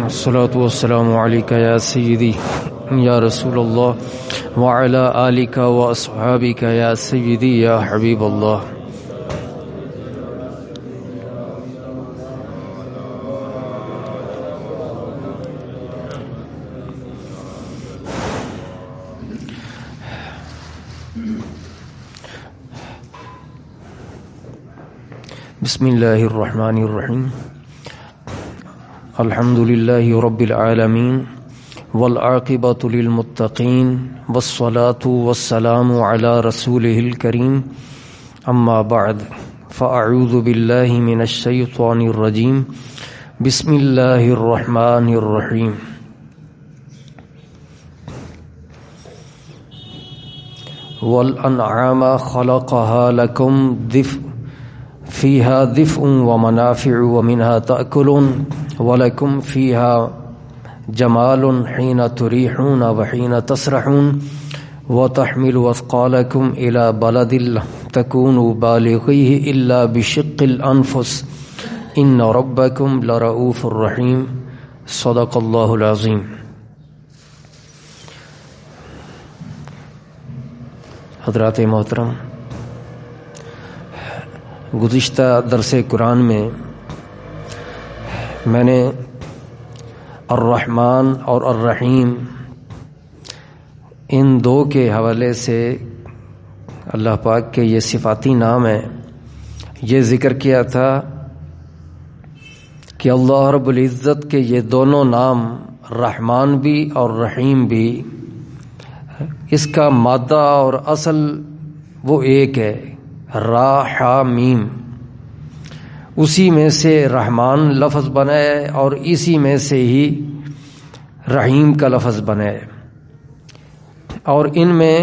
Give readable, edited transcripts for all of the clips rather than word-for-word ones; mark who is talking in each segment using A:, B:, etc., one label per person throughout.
A: الصلاة والسلام عليك يا سيدي يا رسول الله وعلى آلك وأصحابك يا سيدي يا حبيب الله. بسم الله الرحمن الرحيم. الحمد لله رب العالمين والعاقبة للمتقين والصلاة والسلام على رسوله الكريم. أما بعد فأعوذ بالله من الشيطان الرجيم. بسم الله الرحمن الرحيم. والأنعام خلقها لكم فيها دفء ومنافع ومنها تأكلون ولكم فيها جمال حين تريحون وحين تسرحون وتحمل أثقالكم إلى بلد لم تكونوا بالغيه إلا بشق الأنفس إن ربكم لرؤوف رحيم. صدق الله العظيم. حضرات محترم، گزشتہ درس قرآن میں نے الرحمن اور الرحیم ان دو کے حوالے سے اللہ پاک کے یہ صفاتی نام ہیں، یہ ذکر کیا تھا کہ اللہ رب العزت کے یہ دونوں نام رحمان بھی اور رحیم بھی، اس کا مادہ اور اصل وہ ایک ہے، را حا میم. اسی میں سے رحمان لفظ بنا ہے اور اسی میں سے ہی رحیم کا لفظ بنا ہے. اور ان میں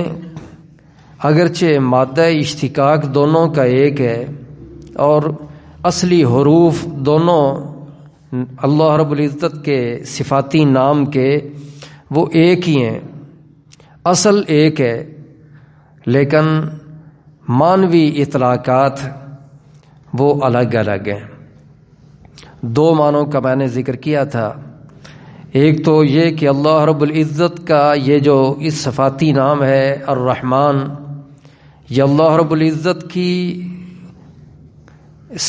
A: اگرچہ مادہ اشتقاق دونوں کا ایک ہے اور اصلی حروف دونوں اللہ رب العزت کے صفاتی نام کے وہ ایک ہی ہیں، اصل ایک ہے، لیکن معنوی اطلاقات وہ الگ الگ ہیں. دو معنوں کا میں نے ذکر کیا تھا. ایک تو یہ کہ اللہ رب العزت کا یہ جو اس صفاتی نام ہے الرحمن، یہ اللہ رب العزت کی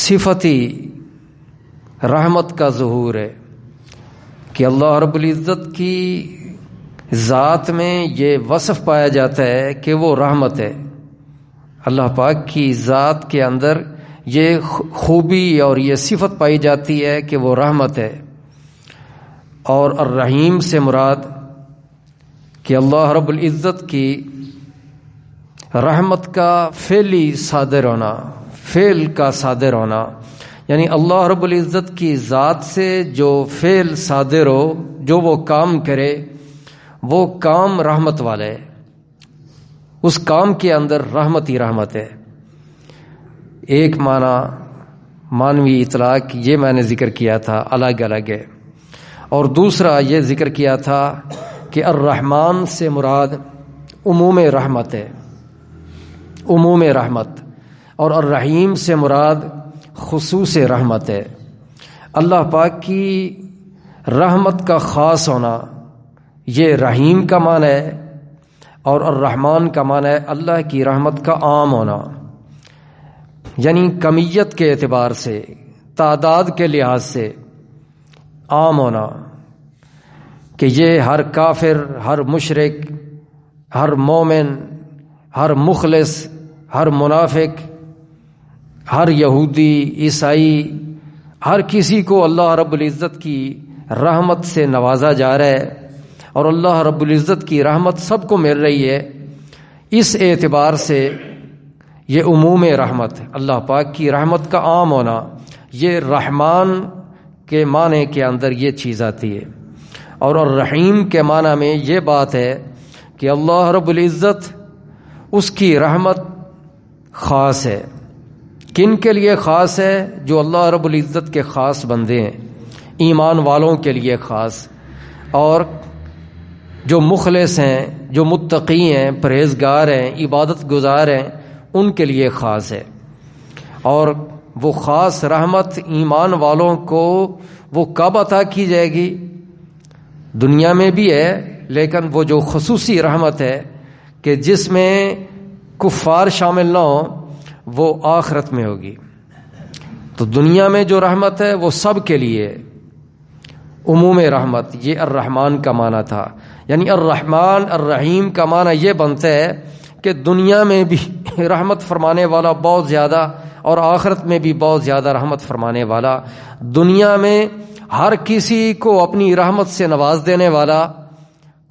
A: صفتی رحمت کا ظہور ہے کہ اللہ رب العزت کی ذات میں یہ وصف پایا جاتا ہے کہ وہ رحمت ہے. اللہ پاک کی ذات کے اندر یہ خوبی اور یہ صفت پائی جاتی ہے کہ وہ رحمت ہے. اور الرحیم سے مراد کہ اللہ رب العزت کی رحمت کا فعلی صادر ہونا، فعل کا صادر ہونا، یعنی اللہ رب العزت کی ذات سے جو فعل صادر ہو، جو وہ کام کرے، وہ کام رحمت والا ہے، اس کام کے اندر رحمت ہی رحمت ہے. ایک معنوی اطلاق یہ میں نے ذکر کیا تھا، الگ الگ ہے. اور دوسرا یہ ذکر کیا تھا کہ الرحمن سے مراد عموم رحمت ہے، عموم رحمت، اور الرحیم سے مراد خصوص رحمت ہے. اللہ پاک کی رحمت کا خاص ہونا یہ رحیم کا معنی ہے، اور الرحمن کا معنی ہے اللہ کی رحمت کا عام ہونا، یعنی کمیت کے اعتبار سے، تعداد کے لحاظ سے عام ہونا، کہ یہ ہر کافر، ہر مشرک، ہر مومن، ہر مخلص، ہر منافق، ہر یہودی، عیسائی، ہر کسی کو اللہ رب العزت کی رحمت سے نوازا جا رہا ہے، اور اللہ رب العزت کی رحمت سب کو مل رہی ہے. اس اعتبار سے یہ عموم رحمت، اللہ پاک کی رحمت کا عام ہونا، یہ رحمان کے معنی کے اندر یہ چیز آتی ہے. اور الرحیم کے معنی میں یہ بات ہے کہ اللہ رب العزت اس کی رحمت خاص ہے. کن کے لیے خاص ہے؟ جو اللہ رب العزت کے خاص بندے ہیں، ایمان والوں کے لیے خاص، اور جو مخلص ہیں، جو متقی ہیں، پرہیزگار ہیں، عبادت گزار ہیں، ان کے لیے خاص ہے. اور وہ خاص رحمت ایمان والوں کو وہ کب عطا کی جائے گی؟ دنیا میں بھی ہے، لیکن وہ جو خصوصی رحمت ہے کہ جس میں کفار شامل نہ ہوں، وہ آخرت میں ہوگی۔ تو دنیا میں جو رحمت ہے وہ سب کے لیے عموم رحمت، یہ الرحمن کا معنی تھا۔ یعنی الرحمن الرحیم کا معنی یہ بنتا ہے کہ دنیا میں بھی رحمت فرمانے والا بہت زیادہ اور آخرت میں بھی بہت زیادہ رحمت فرمانے والا، دنیا میں ہر کسی کو اپنی رحمت سے نواز دینے والا،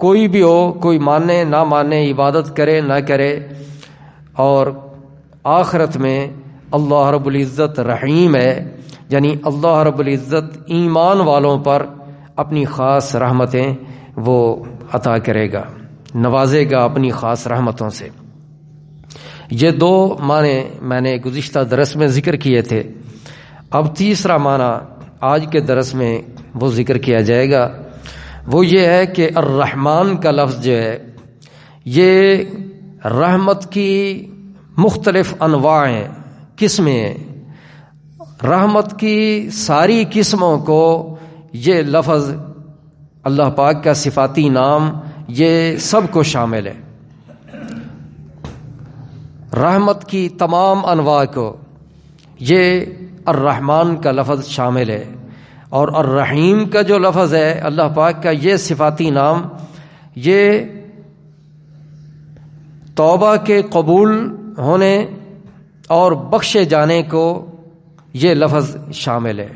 A: کوئی بھی ہو، کوئی مانے نہ مانے، عبادت کرے نہ کرے، اور آخرت میں اللہ رب العزت رحیم ہے، یعنی اللہ رب العزت ایمان والوں پر اپنی خاص رحمتیں وہ عطا کرے گا، نوازے گا اپنی خاص رحمتوں سے۔ یہ دو معنی میں نے گزشتہ درس میں ذکر کیے تھے۔ اب تیسرا معنی آج کے درس میں وہ ذکر کیا جائے گا، وہ یہ ہے کہ الرحمن کا لفظ جو ہے یہ رحمت کی مختلف انواع ہیں، قسمیں ہیں۔ رحمت کی ساری قسموں کو یہ لفظ اللہ پاک کا صفاتی نام یہ سب کو شامل ہے۔ رحمت کی تمام انواع کو یہ الرحمن کا لفظ شامل ہے، اور الرحیم کا جو لفظ ہے اللہ پاک کا یہ صفاتی نام یہ توبہ کے قبول ہونے اور بخشے جانے کو یہ لفظ شامل ہے۔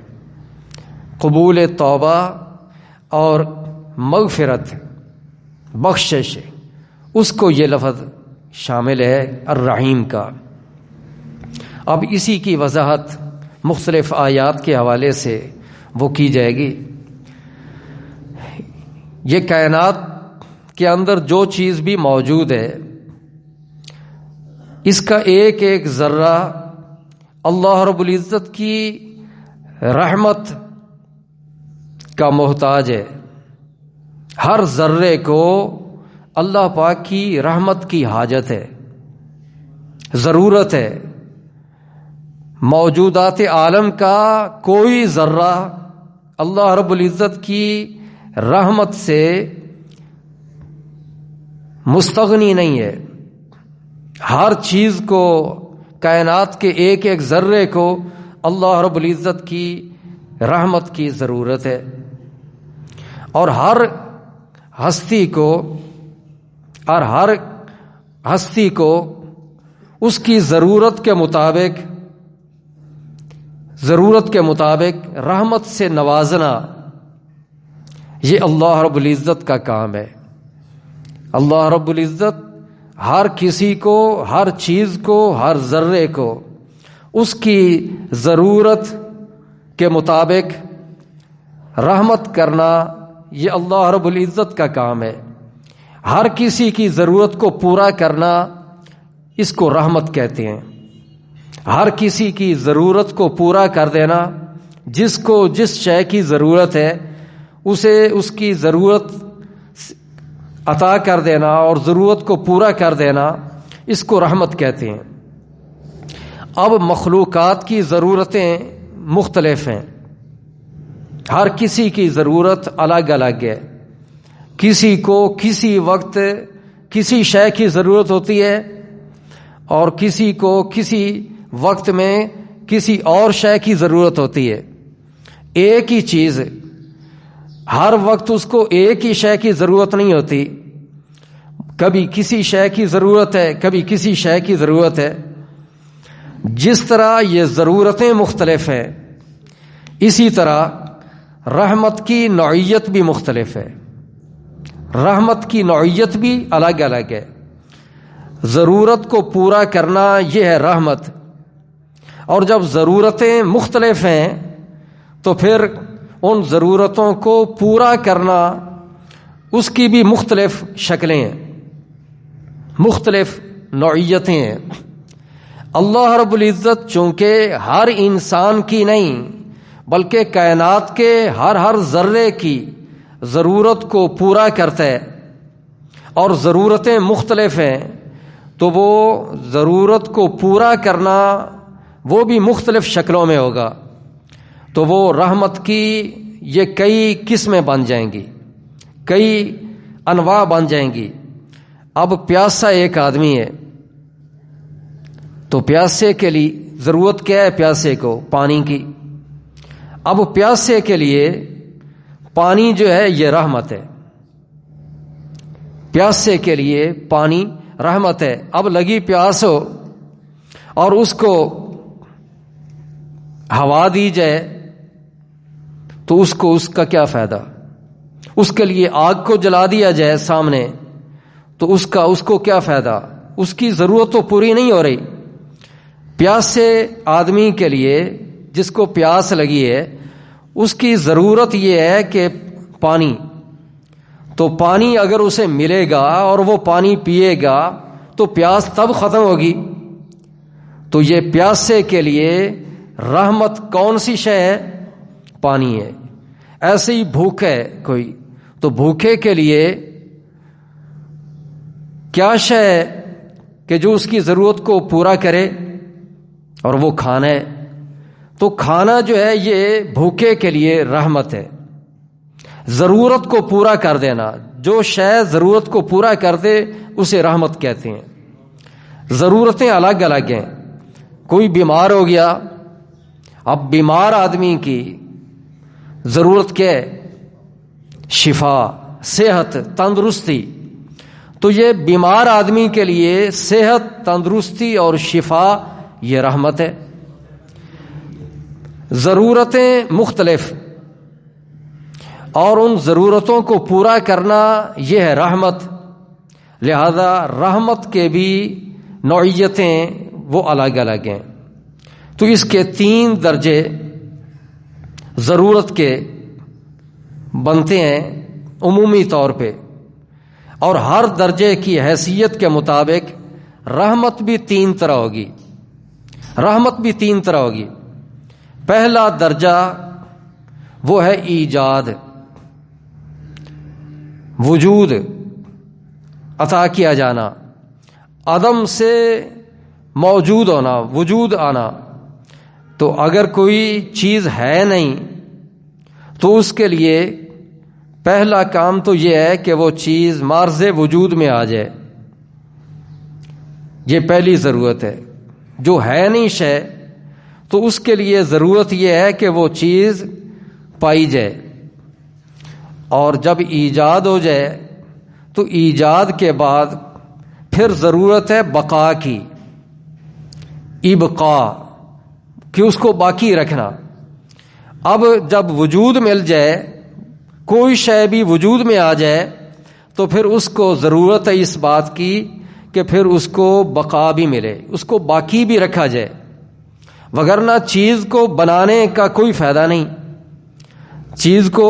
A: قبول توبہ اور مغفرت، بخشش، اس کو یہ لفظ شامل ہے الرحیم کا۔ اب اسی کی وضاحت مختلف آیات کے حوالے سے وہ کی جائے گی۔ یہ کائنات کے اندر جو چیز بھی موجود ہے، اس کا ایک ایک ذرہ اللہ رب العزت کی رحمت کا محتاج ہے۔ ہر ذرے کو اللہ پاک کی رحمت کی حاجت ہے، ضرورت ہے۔ موجودات عالم کا کوئی ذرہ اللہ رب العزت کی رحمت سے مستغنی نہیں ہے۔ ہر چیز کو، کائنات کے ایک ایک ذرے کو اللہ رب العزت کی رحمت کی ضرورت ہے، اور ہر ہستی کو اس کی ضرورت کے مطابق رحمت سے نوازنا، یہ اللہ رب العزت کا کام ہے۔ اللہ رب العزت ہر کسی کو، ہر چیز کو، ہر ذرے کو اس کی ضرورت کے مطابق رحمت کرنا، یہ اللہ رب العزت کا کام ہے۔ ہر کسی کی ضرورت کو پورا کرنا، اس کو رحمت کہتے ہیں۔ ہر کسی کی ضرورت کو پورا کر دینا، جس کو جس شے کی ضرورت ہے اسے اس کی ضرورت عطا کر دینا اور ضرورت کو پورا کر دینا، اس کو رحمت کہتے ہیں۔ اب مخلوقات کی ضرورتیں مختلف ہیں، ہر کسی کی ضرورت الگ الگ ہے۔ کسی کو کسی وقت کسی شے کی ضرورت ہوتی ہے، اور کسی کو کسی وقت میں کسی اور شے کی ضرورت ہوتی ہے۔ ایک ہی چیز ہر وقت اس کو ایک ہی شے کی ضرورت نہیں ہوتی، کبھی کسی شے کی ضرورت ہے، کبھی کسی شے کی ضرورت ہے۔ جس طرح یہ ضرورتیں مختلف ہیں، اسی طرح رحمت کی نوعیت بھی مختلف ہے۔ رحمت کی نوعیت بھی الگ الگ ہے۔ ضرورت کو پورا کرنا یہ ہے رحمت، اور جب ضرورتیں مختلف ہیں تو پھر ان ضرورتوں کو پورا کرنا، اس کی بھی مختلف شکلیں ہیں، مختلف نوعیتیں ہیں۔ اللہ رب العزت چونکہ ہر انسان کی نہیں بلکہ کائنات کے ہر ذرے کی ضرورت کو پورا کرتا ہے، اور ضرورتیں مختلف ہیں، تو وہ ضرورت کو پورا کرنا وہ بھی مختلف شکلوں میں ہوگا، تو وہ رحمت کی یہ کئی قسمیں بن جائیں گی، کئی انواع بن جائیں گی۔ اب پیاسا ایک آدمی ہے، تو پیاسے کے لیے ضرورت کیا ہے؟ پیاسے کو پانی کی۔ اب پیاسے کے لیے پانی جو ہے یہ رحمت ہے، پیاسے کے لیے پانی رحمت ہے۔ اب لگی پیاس ہو اور اس کو ہوا دی جائے تو اس کا کیا فائدہ؟ اس کے لیے آگ کو جلا دیا جائے سامنے تو اس کو کیا فائدہ؟ اس کی ضرورت تو پوری نہیں ہو رہی۔ پیاسے آدمی کے لیے جس کو پیاس لگی ہے اس کی ضرورت یہ ہے کہ پانی، تو پانی اگر اسے ملے گا اور وہ پانی پیے گا تو پیاس تب ختم ہوگی۔ تو یہ پیاسے کے لیے رحمت کون سی شے ہے؟ پانی ہے۔ ایسے ہی بھوک ہے کوئی، تو بھوکے کے لیے کیا شے ہے کہ جو اس کی ضرورت کو پورا کرے؟ اور وہ کھانا ہے۔ تو کھانا جو ہے یہ بھوکے کے لیے رحمت ہے، ضرورت کو پورا کر دینا۔ جو شے ضرورت کو پورا کر دے اسے رحمت کہتے ہیں۔ ضرورتیں الگ الگ ہیں، کوئی بیمار ہو گیا، اب بیمار آدمی کی ضرورت کیا ہے؟ شفا، صحت، تندرستی۔ تو یہ بیمار آدمی کے لیے صحت، تندرستی اور شفا یہ رحمت ہے۔ ضرورتیں مختلف اور ان ضرورتوں کو پورا کرنا یہ ہے رحمت۔ لہذا رحمت کے بھی نوعیتیں وہ الگ الگ ہیں۔ تو اس کے 3 درجے ضرورت کے بنتے ہیں عمومی طور پہ، اور ہر درجے کی حیثیت کے مطابق رحمت بھی 3 طرح ہوگی۔ رحمت بھی 3 طرح ہوگی۔ پہلا درجہ وہ ہے ایجاد، وجود عطا کیا جانا، عدم سے موجود ہونا، وجود آنا۔ تو اگر کوئی چیز ہے نہیں تو اس کے لیے پہلا کام تو یہ ہے کہ وہ چیز معرض وجود میں آ جائے، یہ پہلی ضرورت ہے۔ جو ہے نہیں شے تو اس کے لیے ضرورت یہ ہے کہ وہ چیز پائی جائے، اور جب ایجاد ہو جائے تو ایجاد کے بعد پھر ضرورت ہے بقا کی، ابقاء، کہ اس کو باقی رکھنا۔ اب جب وجود مل جائے، کوئی شے بھی وجود میں آ جائے تو پھر اس کو ضرورت ہے اس بات کی کہ پھر اس کو بقا بھی ملے، اس کو باقی بھی رکھا جائے، وگرنہ چیز کو بنانے کا کوئی فائدہ نہیں۔ چیز کو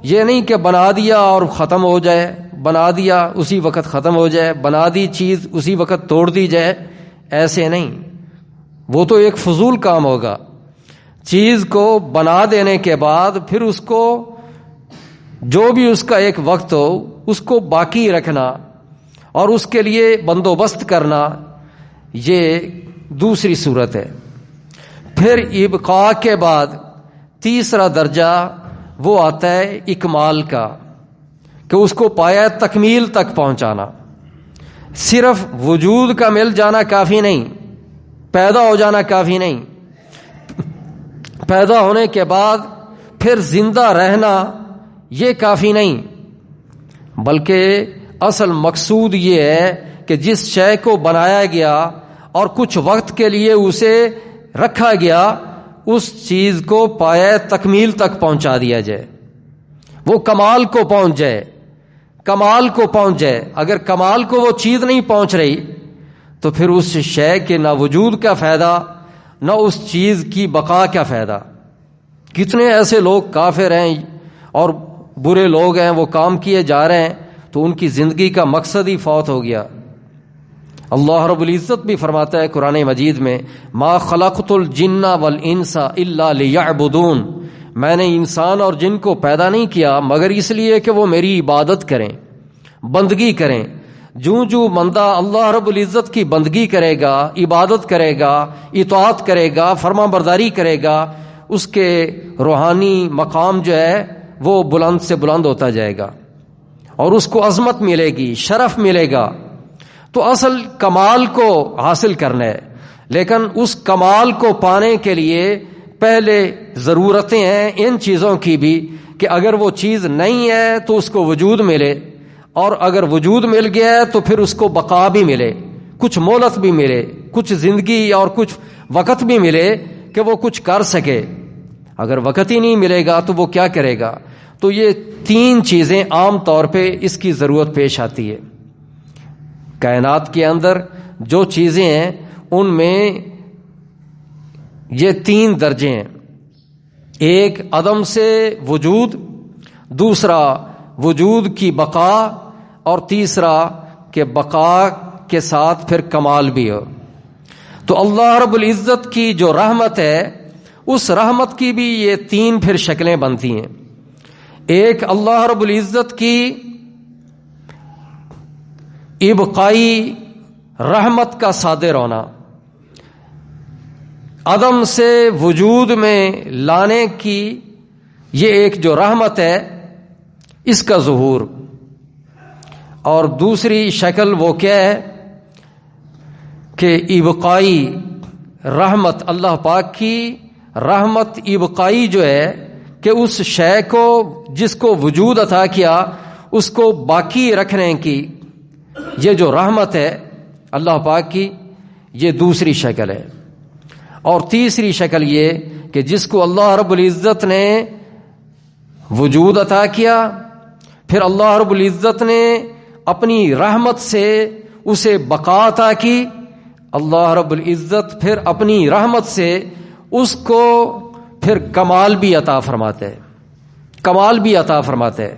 A: یہ نہیں کہ بنا دیا اور ختم ہو جائے، بنا دیا اسی وقت ختم ہو جائے، بنا دی چیز اسی وقت توڑ دی جائے، ایسے نہیں، وہ تو ایک فضول کام ہوگا۔ چیز کو بنا دینے کے بعد پھر اس کو جو بھی اس کا ایک وقت ہو اس کو باقی رکھنا اور اس کے لیے بندوبست کرنا، یہ دوسری صورت ہے۔ پھر ابقاء کے بعد تیسرا درجہ وہ آتا ہے اکمال کا، کہ اس کو پایا تکمیل تک پہنچانا۔ صرف وجود کا مل جانا کافی نہیں، پیدا ہو جانا کافی نہیں، پیدا ہونے کے بعد پھر زندہ رہنا یہ کافی نہیں، بلکہ اصل مقصود یہ ہے کہ جس شے کو بنایا گیا اور کچھ وقت کے لیے اسے رکھا گیا، اس چیز کو پائے تکمیل تک پہنچا دیا جائے، وہ کمال کو پہنچ جائے، کمال کو پہنچ جائے۔ اگر کمال کو وہ چیز نہیں پہنچ رہی تو پھر اس شے کے نہ وجود کا فائدہ نہ اس چیز کی بقا کا فائدہ۔ کتنے ایسے لوگ کافر ہیں اور برے لوگ ہیں، وہ کام کیے جا رہے ہیں تو ان کی زندگی کا مقصد ہی فوت ہو گیا۔ اللہ رب العزت بھی فرماتا ہے قرآن مجید میں، ما خلقت الجن والانس الا لیعبدون، میں نے انسان اور جن کو پیدا نہیں کیا مگر اس لیے کہ وہ میری عبادت کریں، بندگی کریں۔ جو بندہ اللہ رب العزت کی بندگی کرے گا، عبادت کرے گا، اطاعت کرے گا، فرما برداری کرے گا، اس کے روحانی مقام جو ہے وہ بلند سے بلند ہوتا جائے گا اور اس کو عظمت ملے گی، شرف ملے گا۔ تو اصل کمال کو حاصل کرنا ہے، لیکن اس کمال کو پانے کے لیے پہلے ضرورتیں ہیں ان چیزوں کی بھی، کہ اگر وہ چیز نہیں ہے تو اس کو وجود ملے، اور اگر وجود مل گیا ہے تو پھر اس کو بقا بھی ملے، کچھ مہلت بھی ملے، کچھ زندگی اور کچھ وقت بھی ملے کہ وہ کچھ کر سکے۔ اگر وقت ہی نہیں ملے گا تو وہ کیا کرے گا؟ تو یہ تین چیزیں عام طور پہ اس کی ضرورت پیش آتی ہے۔ کائنات کے اندر جو چیزیں ہیں ان میں یہ تین درجے ہیں، ایک عدم سے وجود، دوسرا وجود کی بقا، اور تیسرا کہ بقا کے ساتھ پھر کمال بھی ہو۔ تو اللہ رب العزت کی جو رحمت ہے، اس رحمت کی بھی یہ تین پھر شکلیں بنتی ہیں۔ ایک اللہ رب العزت کی ابقائی رحمت کا صادر ہونا، عدم سے وجود میں لانے کی یہ ایک جو رحمت ہے، اس کا ظہور۔ اور دوسری شکل وہ کیا ہے کہ ابقائی رحمت، اللہ پاک کی رحمت ابقائی جو ہے کہ اس شے کو جس کو وجود عطا کیا اس کو باقی رکھنے کی یہ جو رحمت ہے اللہ پاک کی، یہ دوسری شکل ہے۔ اور تیسری شکل یہ کہ جس کو اللہ رب العزت نے وجود عطا کیا، پھر اللہ رب العزت نے اپنی رحمت سے اسے بقا عطا کی، اللہ رب العزت پھر اپنی رحمت سے اس کو پھر کمال بھی عطا فرماتے ہیں، کمال بھی عطا فرماتے ہیں،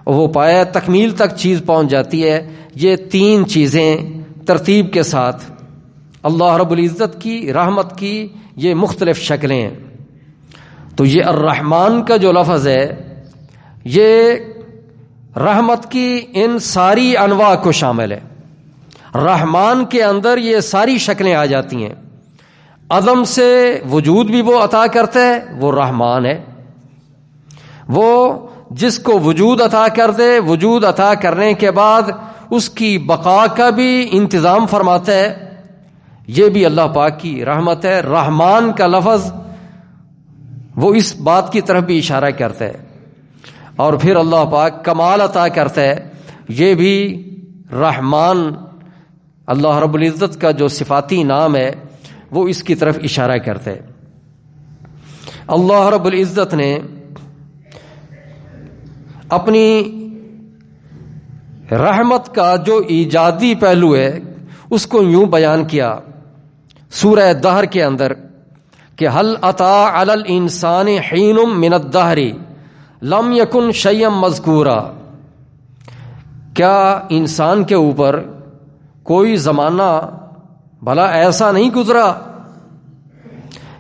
A: اور وہ پایا تکمیل تک چیز پہنچ جاتی ہے۔ یہ تین چیزیں ترتیب کے ساتھ اللہ رب العزت کی رحمت کی یہ مختلف شکلیں ہیں۔ تو یہ الرحمن کا جو لفظ ہے، یہ رحمت کی ان ساری انواع کو شامل ہے۔ رحمان کے اندر یہ ساری شکلیں آ جاتی ہیں۔ عدم سے وجود بھی وہ عطا کرتا ہے، وہ رحمان ہے۔ وہ جس کو وجود عطا کر دے، وجود عطا کرنے کے بعد اس کی بقا کا بھی انتظام فرماتا ہے، یہ بھی اللہ پاک کی رحمت ہے۔ رحمان کا لفظ وہ اس بات کی طرف بھی اشارہ کرتا ہے۔ اور پھر اللہ پاک کمال عطا کرتا ہے، یہ بھی رحمان اللہ رب العزت کا جو صفاتی نام ہے وہ اس کی طرف اشارہ کرتا ہے۔ اللہ رب العزت نے اپنی رحمت کا جو ایجادی پہلو ہے اس کو یوں بیان کیا سورہ دہر کے اندر کہ هل اتى على الانسان حين من الدهر لم يكن شيئا مذکورا، کیا انسان کے اوپر کوئی زمانہ بھلا ایسا نہیں گزرا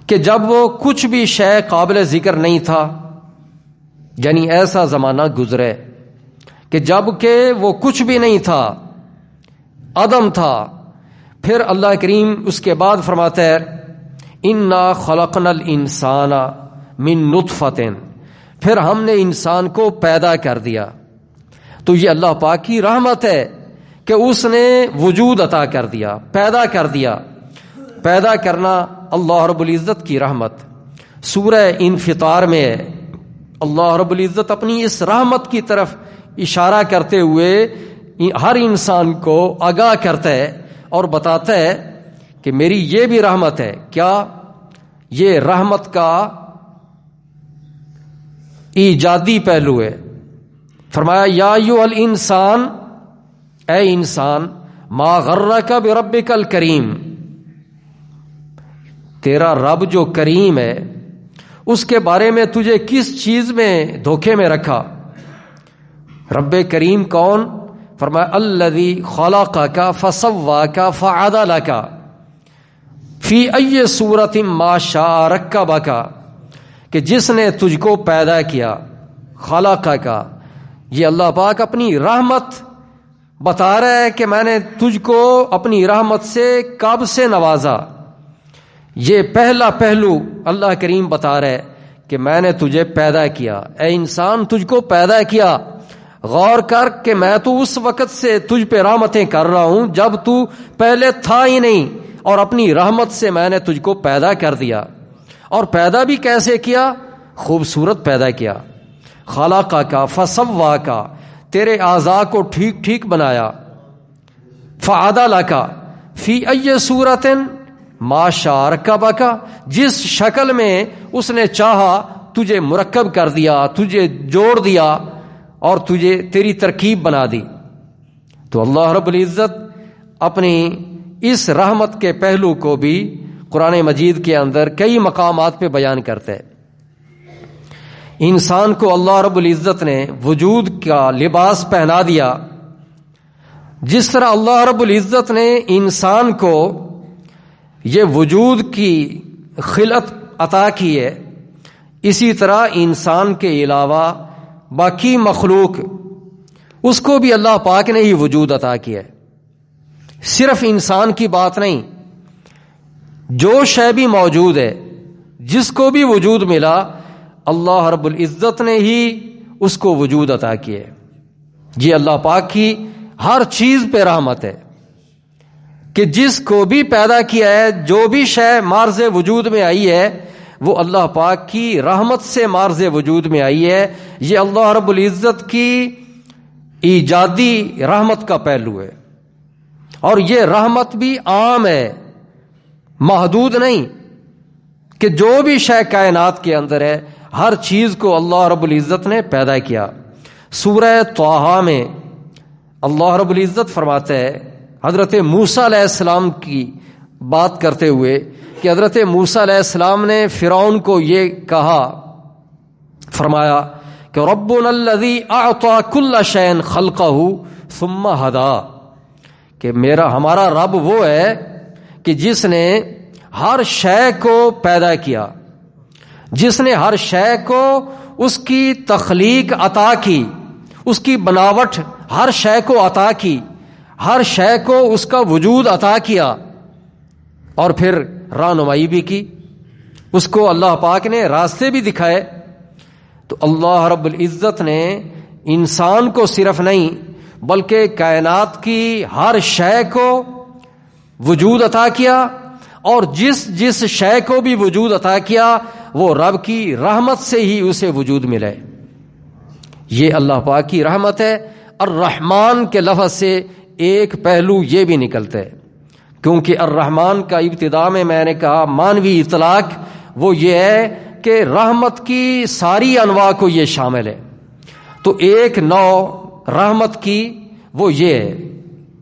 A: کہ جب وہ کچھ بھی شے قابل ذکر نہیں تھا، یعنی ایسا زمانہ گزرے کہ جب کہ وہ کچھ بھی نہیں تھا، عدم تھا۔ پھر اللہ کریم اس کے بعد فرماتا ہے انا خلقنا الانسان من نطفۃ، پھر ہم نے انسان کو پیدا کر دیا۔ تو یہ اللہ پاک کی رحمت ہے کہ اس نے وجود عطا کر دیا، پیدا کر دیا۔ پیدا کرنا اللہ رب العزت کی رحمت۔ سورہ انفطار میں اللہ رب العزت اپنی اس رحمت کی طرف اشارہ کرتے ہوئے ہر انسان کو آگاہ کرتا ہے اور بتاتا ہے کہ میری یہ بھی رحمت ہے۔ کیا؟ یہ رحمت کا ایجادی پہلو ہے۔ فرمایا یا ایھا الانسان، اے انسان، ما غرک بربک الکریم، تیرا رب جو کریم ہے اس کے بارے میں تجھے کس چیز میں دھوکے میں رکھا؟ رب کریم کون؟ فرمایا الذی خلقک فسواک فعدلک فی ای صورت ما شاء رکبک، کہ جس نے تجھ کو پیدا کیا، خلقک، یہ اللہ پاک اپنی رحمت بتا رہا ہے کہ میں نے تجھ کو اپنی رحمت سے کب سے نوازا. یہ پہلا پہلو اللہ کریم بتا رہا ہے کہ میں نے تجھے پیدا کیا. اے انسان تجھ کو پیدا کیا. غور کر کہ میں تو اس وقت سے تجھ پہ رحمتیں کر رہا ہوں جب تو پہلے تھا ہی نہیں, اور اپنی رحمت سے میں نے تجھ کو پیدا کر دیا. اور پیدا بھی کیسے کیا؟ خوبصورت پیدا کیا. خلقہ کا فسوا کا, تیرے اعضاء کو ٹھیک ٹھیک بنایا. فعدل کا فی ای صورت ما شاء رکبک, جس شکل میں اس نے چاہا تجھے مرکب کر دیا, تجھے جوڑ دیا اور تجھے تیری ترکیب بنا دی. تو اللہ رب العزت اپنی اس رحمت کے پہلو کو بھی قرآن مجید کے اندر کئی مقامات پہ بیان کرتے ہیں. انسان کو اللہ رب العزت نے وجود کا لباس پہنا دیا. جس طرح اللہ رب العزت نے انسان کو یہ وجود کی خلقت عطا کی ہے, اسی طرح انسان کے علاوہ باقی مخلوق اس کو بھی اللہ پاک نے ہی وجود عطا کیا ہے. صرف انسان کی بات نہیں, جو شے بھی موجود ہے, جس کو بھی وجود ملا, اللہ رب العزت نے ہی اس کو وجود عطا کیا ہے. یہ اللہ پاک کی ہر چیز پہ رحمت ہے کہ جس کو بھی پیدا کیا ہے, جو بھی شے مارز وجود میں آئی ہے, وہ اللہ پاک کی رحمت سے مارز وجود میں آئی ہے. یہ اللہ رب العزت کی ایجادی رحمت کا پہلو ہے, اور یہ رحمت بھی عام ہے, محدود نہیں, کہ جو بھی شے کائنات کے اندر ہے ہر چیز کو اللہ رب العزت نے پیدا کیا. سورہ طٰہٰ میں اللہ رب العزت فرماتا ہے حضرت موسیٰ علیہ السلام کی بات کرتے ہوئے کہ حضرت موسیٰ علیہ السلام نے فرعون کو یہ کہا, فرمایا کہ ربنا الذی اعطى كل شيء خلقه ثم هدى, کہ ہمارا رب وہ ہے کہ جس نے ہر شے کو پیدا کیا, جس نے ہر شے کو اس کی تخلیق عطا کی, اس کی بناوٹ ہر شے کو عطا کی, ہر شے کو اس کا وجود عطا کیا, اور پھر رہنمائی بھی کی, اس کو اللہ پاک نے راستے بھی دکھائے. تو اللہ رب العزت نے انسان کو صرف نہیں بلکہ کائنات کی ہر شے کو وجود عطا کیا, اور جس شے کو بھی وجود عطا کیا وہ رب کی رحمت سے ہی اسے وجود ملے. یہ اللہ پاک کی رحمت ہے. الرحمن کے لفظ سے ایک پہلو یہ بھی نکلتا ہے, کیونکہ الرحمن کا ابتدا میں نے کہا مانوی اطلاق وہ یہ ہے کہ رحمت کی ساری انواع کو یہ شامل ہے. تو ایک نوع رحمت کی وہ یہ ہے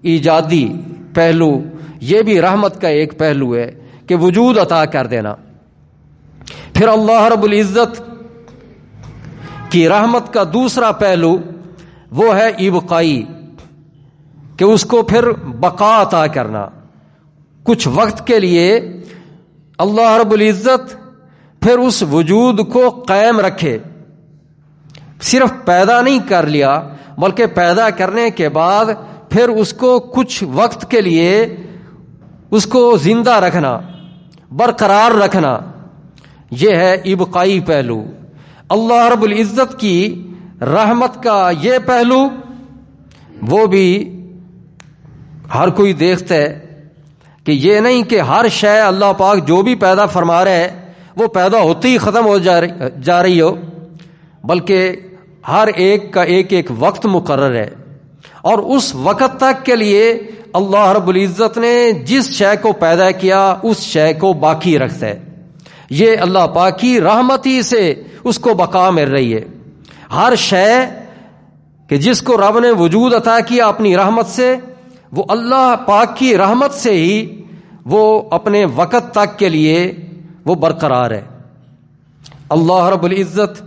A: ایجادی پہلو, یہ بھی رحمت کا ایک پہلو ہے کہ وجود عطا کر دینا. پھر اللہ رب العزت کی رحمت کا دوسرا پہلو وہ ہے ابقائی, کہ اس کو پھر بقا عطا کرنا. کچھ وقت کے لیے اللہ رب العزت پھر اس وجود کو قائم رکھے. صرف پیدا نہیں کر لیا بلکہ پیدا کرنے کے بعد پھر اس کو کچھ وقت کے لیے اس کو زندہ رکھنا, برقرار رکھنا, یہ ہے ابقائی پہلو. اللہ رب العزت کی رحمت کا یہ پہلو وہ بھی ہر کوئی دیکھتا ہے کہ یہ نہیں کہ ہر شے اللہ پاک جو بھی پیدا فرما رہے ہے وہ پیدا ہوتی ہی ختم ہو جا رہی ہو, بلکہ ہر ایک کا ایک وقت مقرر ہے, اور اس وقت تک کے لیے اللہ رب العزت نے جس شے کو پیدا کیا اس شے کو باقی رکھتا ہے. یہ اللہ پاک کی رحمت ہی سے اس کو بقا مل رہی ہے. ہر شے کہ جس کو رب نے وجود عطا کیا اپنی رحمت سے, وہ اللہ پاک کی رحمت سے ہی وہ اپنے وقت تک کے لیے وہ برقرار ہے. اللہ رب العزت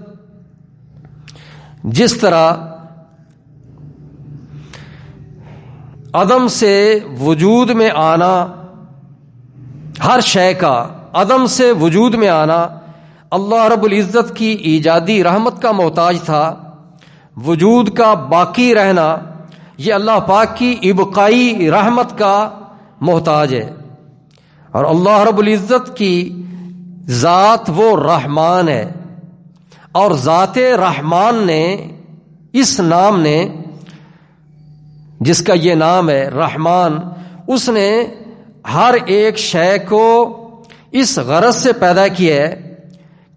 A: جس طرح عدم سے وجود میں آنا, ہر شے کا عدم سے وجود میں آنا اللہ رب العزت کی ایجادی رحمت کا محتاج تھا, وجود کا باقی رہنا یہ اللہ پاک کی ابقائی رحمت کا محتاج ہے. اور اللہ رب العزت کی ذات وہ رحمان ہے، اور ذات رحمان نے، اس نام نے، جس کا یہ نام ہے رحمان، اس نے ہر ایک شے کو اس غرض سے پیدا کیا ہے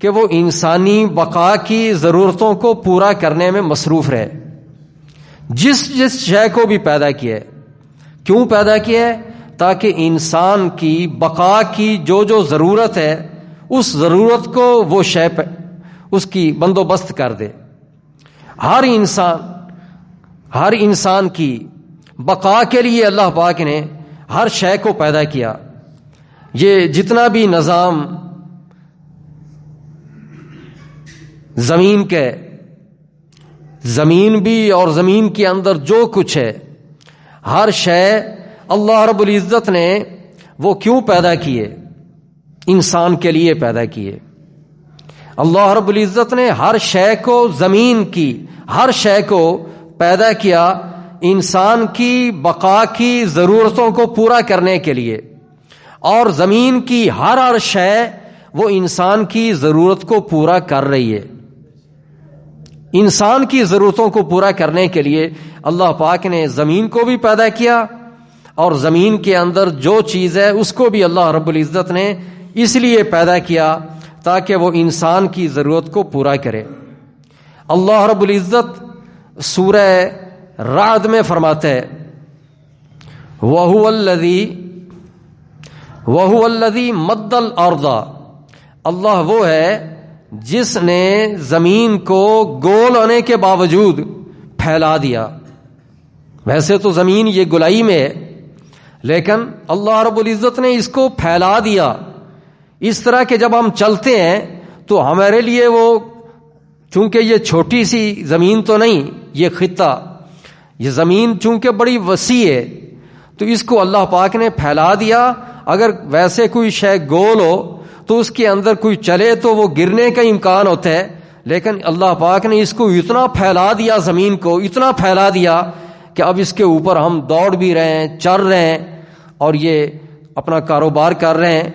A: کہ وہ انسانی بقا کی ضرورتوں کو پورا کرنے میں مصروف رہے. جس شے کو بھی پیدا کیا ہے، کیوں پیدا کیا ہے؟ تاکہ انسان کی بقا کی جو ضرورت ہے اس ضرورت کو وہ شے اس کی بندوبست کر دے. ہر انسان کی بقا کے لیے اللہ پاک نے ہر شے کو پیدا کیا. یہ جتنا بھی نظام زمین کے، زمین بھی اور زمین کے اندر جو کچھ ہے، ہر شے اللہ رب العزت نے وہ کیوں پیدا کیے؟ انسان کے لیے پیدا کیے. اللہ رب العزت نے ہر شے کو، زمین کی ہر شے کو پیدا کیا انسان کی بقا کی ضرورتوں کو پورا کرنے کے لیے، اور زمین کی ہر شے وہ انسان کی ضرورت کو پورا کر رہی ہے. انسان کی ضرورتوں کو پورا کرنے کے لیے اللہ پاک نے زمین کو بھی پیدا کیا، اور زمین کے اندر جو چیز ہے اس کو بھی اللہ رب العزت نے اس لیے پیدا کیا تاکہ وہ انسان کی ضرورت کو پورا کرے. اللہ رب العزت سورہ رعد میں فرماتا ہے وَهُوَ الَّذِي مَدَّ الْأَرْضَ، اللہ وہ ہے جس نے زمین کو گول ہونے کے باوجود پھیلا دیا. ویسے تو زمین یہ گولائی میں ہے، لیکن اللہ رب العزت نے اس کو پھیلا دیا اس طرح کہ جب ہم چلتے ہیں تو ہمارے لیے وہ، چونکہ یہ چھوٹی سی زمین تو نہیں، یہ خطہ، یہ زمین چونکہ بڑی وسیع ہے تو اس کو اللہ پاک نے پھیلا دیا. اگر ویسے کوئی شے گول ہو تو اس کے اندر کوئی چلے تو وہ گرنے کا امکان ہوتا ہے، لیکن اللہ پاک نے اس کو اتنا پھیلا دیا، زمین کو اتنا پھیلا دیا کہ اب اس کے اوپر ہم دوڑ بھی رہے ہیں، چل رہے ہیں اور یہ اپنا کاروبار کر رہے ہیں.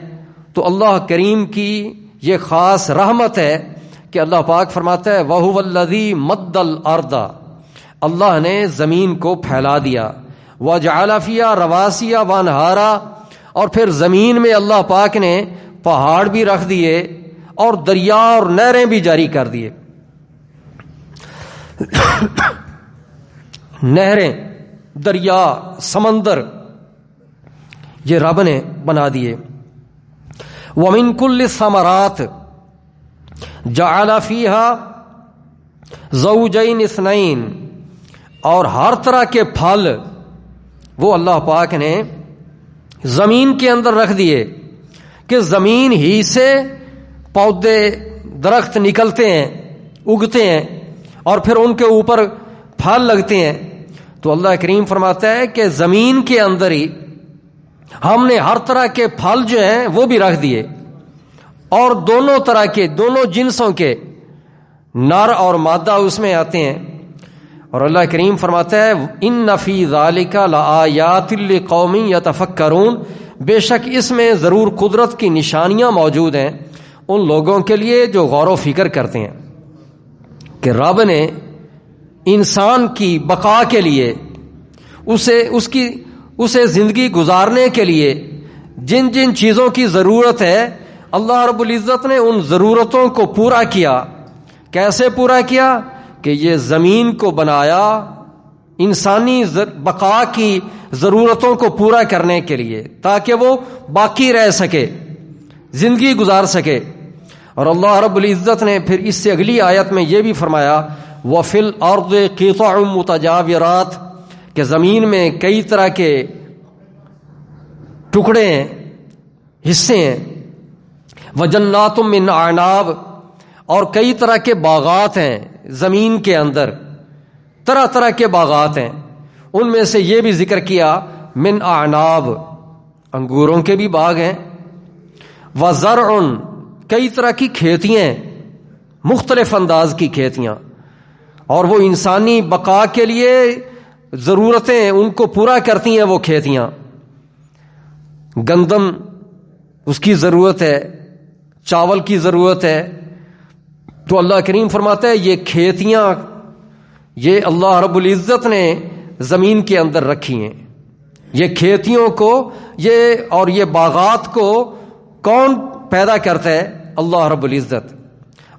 A: تو اللہ کریم کی یہ خاص رحمت ہے کہ اللہ پاک فرماتا ہے وَهُوَ الَّذِي مَدَّ الْأَرْضَ، اللہ نے زمین کو پھیلا دیا. وَجَعَلَ فِيهَا رَوَاسِيَ وَأَنْهَارًا، اور پھر زمین میں اللہ پاک نے پہاڑ بھی رکھ دیے اور دریا اور نہریں بھی جاری کر دیے. نہریں، دریا، سمندر یہ رب نے بنا دیے. وَمِن كُلِّ الثَّمَرَاتِ جَعَلَ فِيهَا زَوْجَيْنِ اثْنَيْنِ، اور ہر طرح کے پھل وہ اللہ پاک نے زمین کے اندر رکھ دیے کہ زمین ہی سے پودے، درخت نکلتے ہیں، اگتے ہیں اور پھر ان کے اوپر پھل لگتے ہیں. تو اللہ کریم فرماتا ہے کہ زمین کے اندر ہی ہم نے ہر طرح کے پھل جو ہیں وہ بھی رکھ دیے، اور دونوں طرح کے، دونوں جنسوں کے، نر اور مادہ اس میں آتے ہیں. اور اللہ کریم فرماتا ہے ان فی ذالک لآیات لقوم یتفکرون، بے شک اس میں ضرور قدرت کی نشانیاں موجود ہیں ان لوگوں کے لیے جو غور و فکر کرتے ہیں کہ رب نے انسان کی بقا کے لیے، اسے زندگی گزارنے کے لیے جن جن چیزوں کی ضرورت ہے اللہ رب العزت نے ان ضرورتوں کو پورا کیا. کیسے پورا کیا؟ کہ یہ زمین کو بنایا انسانی بقا کی ضرورتوں کو پورا کرنے کے لیے تاکہ وہ باقی رہ سکے، زندگی گزار سکے. اور اللہ رب العزت نے پھر اس سے اگلی آیت میں یہ بھی فرمایا وَفِي الْأَرْضِ قِطَعٌ مُتَجَاوِرَاتٌ، کہ زمین میں کئی طرح کے ٹکڑے ہیں، حصے ہیں. وَجَنَّاتٌ مِّنْ أَعْنَابٍ، اور کئی طرح کے باغات ہیں زمین کے اندر، طرح طرح کے باغات ہیں. ان میں سے یہ بھی ذکر کیا من اعناب، انگوروں کے بھی باغ ہیں. وزرع، کئی طرح کی کھیتیاں، مختلف انداز کی کھیتیاں، اور وہ انسانی بقا کے لیے ضرورتیں ان کو پورا کرتی ہیں وہ کھیتیاں. گندم اس کی ضرورت ہے، چاول کی ضرورت ہے، تو اللہ کریم فرماتا ہے یہ کھیتیاں یہ اللہ رب العزت نے زمین کے اندر رکھی ہیں. یہ کھیتیوں کو یہ باغات کو کون پیدا کرتا ہے؟ اللہ رب العزت.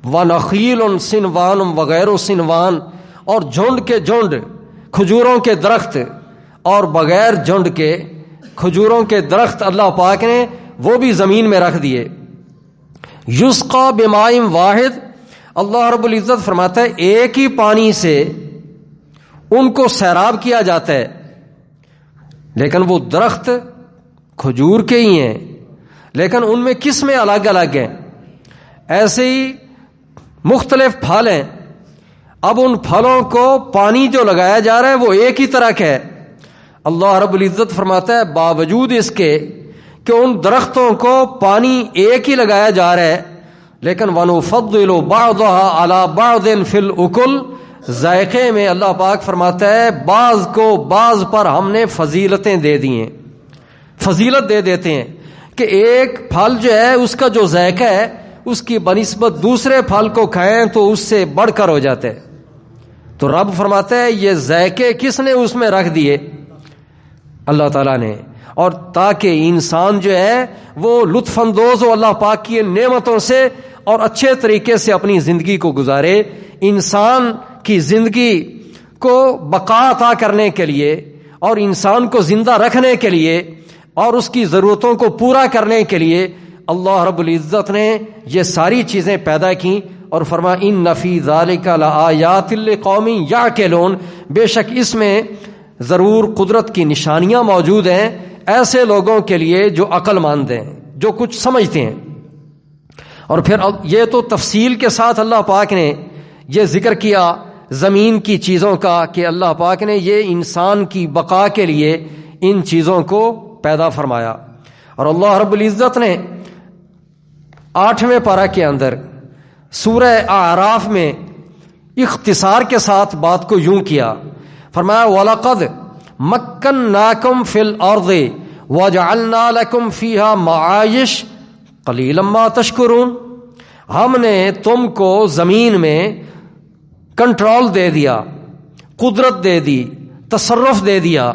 A: وَنَخِيلٌ صِنْوَانٌ وَغَيْرُ صِنْوَان، اور جھنڈ کے جھنڈ کھجوروں کے درخت اور بغیر جھنڈ کے کھجوروں کے درخت اللہ پاک نے وہ بھی زمین میں رکھ دیے. یسقا بماء واحد، اللہ رب العزت فرماتا ہے ایک ہی پانی سے ان کو سیراب کیا جاتا ہے. لیکن وہ درخت کھجور کے ہی ہیں، لیکن ان میں قسمیں الگ الگ ہیں. ایسے ہی مختلف پھل ہیں. اب ان پھلوں کو پانی جو لگایا جا رہا ہے وہ ایک ہی طرح کا ہے. اللہ رب العزت فرماتا ہے باوجود اس کے کہ ان درختوں کو پانی ایک ہی لگایا جا رہا ہے، لیکن وَنُفَضِّلُ بَعْضَهَا عَلَى بَعْضٍ فِي الْأُكُلِ، ذائقے میں اللہ پاک فرماتا ہے بعض کو بعض پر ہم نے فضیلتیں دے دی ہیں. فضیلت دے دیتے ہیں کہ ایک پھل جو ہے اس کا جو ذائقہ ہے اس کی بنسبت دوسرے پھل کو کھائیں تو اس سے بڑھ کر ہو جاتا ہے. تو رب فرماتا ہے یہ ذائقے کس نے اس میں رکھ دیے؟ اللہ تعالیٰ نے. اور تاکہ انسان جو ہے وہ لطف اندوز ہو اللہ پاک کی نعمتوں سے اور اچھے طریقے سے اپنی زندگی کو گزارے. انسان کی زندگی کو بقا عطا کرنے کے لیے اور انسان کو زندہ رکھنے کے لیے اور اس کی ضرورتوں کو پورا کرنے کے لیے اللہ رب العزت نے یہ ساری چیزیں پیدا کی. اور فرما ان فی ذالک لآیات لقوم یعقلون، بے شک اس میں ضرور قدرت کی نشانیاں موجود ہیں ایسے لوگوں کے لیے جو عقل مند ہیں، جو کچھ سمجھتے ہیں. اور پھر یہ تو تفصیل کے ساتھ اللہ پاک نے یہ ذکر کیا زمین کی چیزوں کا کہ اللہ پاک نے یہ انسان کی بقا کے لیے ان چیزوں کو پیدا فرمایا. اور اللہ رب العزت نے 8ویں پارہ کے اندر سورہ اعراف میں اختصار کے ساتھ بات کو یوں کیا، فرمایا وَلَقَدْ مَكَّنَّاكُمْ فِي الْأَرْضِ وَجَعَلْنَا لَكُمْ فِيهَا مَعَائِشَ قَلِيلًا مَا تَشْكُرُونَ، ہم نے تم کو زمین میں کنٹرول دے دیا، قدرت دے دی، تصرف دے دیا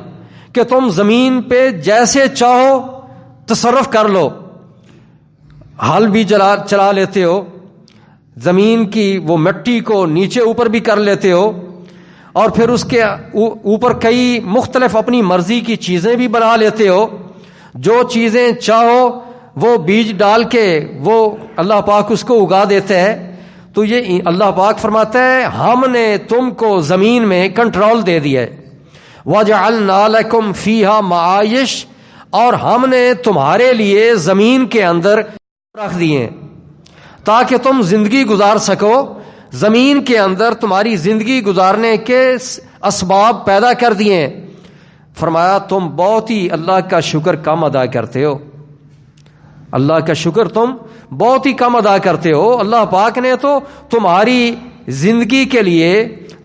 A: کہ تم زمین پہ جیسے چاہو تصرف کر لو. ہل بھی چلا لیتے ہو، زمین کی وہ مٹی کو نیچے اوپر بھی کر لیتے ہو، اور پھر اس کے اوپر کئی مختلف اپنی مرضی کی چیزیں بھی بنا لیتے ہو. جو چیزیں چاہو وہ بیج ڈال کے وہ اللہ پاک اس کو اگا دیتے ہیں. تو یہ اللہ پاک فرماتا ہے ہم نے تم کو زمین میں کنٹرول دے دیا ہے. وَجَعَلْنَا لَكُمْ فِيهَا مَعَائِشَ، اور ہم نے تمہارے لیے زمین کے اندر رکھ دیے تاکہ تم زندگی گزار سکو. زمین کے اندر تمہاری زندگی گزارنے کے اسباب پیدا کر دیے. فرمایا تم بہت ہی اللہ کا شکر کم ادا کرتے ہو، اللہ کا شکر تم بہت ہی کم ادا کرتے ہو. اللہ پاک نے تو تمہاری زندگی کے لیے،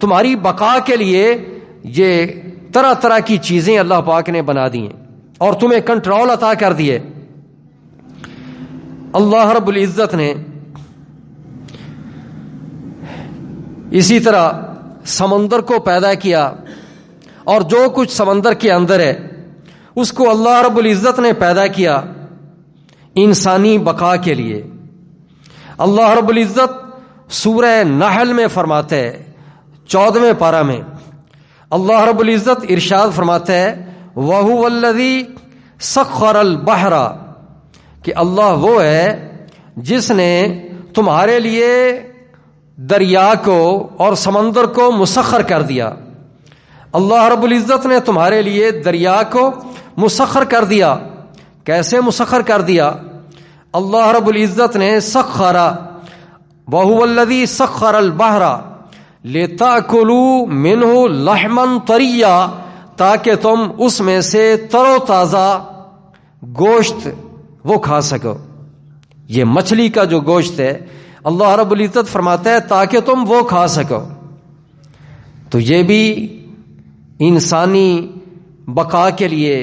A: تمہاری بقا کے لیے یہ طرح طرح کی چیزیں اللہ پاک نے بنا دی ہیں اور تمہیں کنٹرول عطا کر دیے. اللہ رب العزت نے اسی طرح سمندر کو پیدا کیا، اور جو کچھ سمندر کے اندر ہے اس کو اللہ رب العزت نے پیدا کیا انسانی بقا کے لیے. اللہ رب العزت سورہ نحل میں فرماتا ہے 14ویں پارہ میں اللہ رب العزت ارشاد فرماتا ہے وَهُوَ الَّذِي سَخَّرَ الْبَحْرَ، کہ اللہ وہ ہے جس نے تمہارے لیے دریا کو اور سمندر کو مسخر کر دیا. اللہ رب العزت نے تمہارے لیے دریا کو مسخر کر دیا. کیسے مسخر کر دیا؟ اللہ رب العزت نے سخرا، وَهُوَ الَّذِي سَخَّرَ الْبَحْرَ لِتَأْكُلُوا مِنْهُ لَحْمًا طَرِيًّا، تاکہ تم اس میں سے تر و تازہ گوشت وہ کھا سکو. یہ مچھلی کا جو گوشت ہے اللہ رب العزت فرماتا ہے تاکہ تم وہ کھا سکو. تو یہ بھی انسانی بقا کے لیے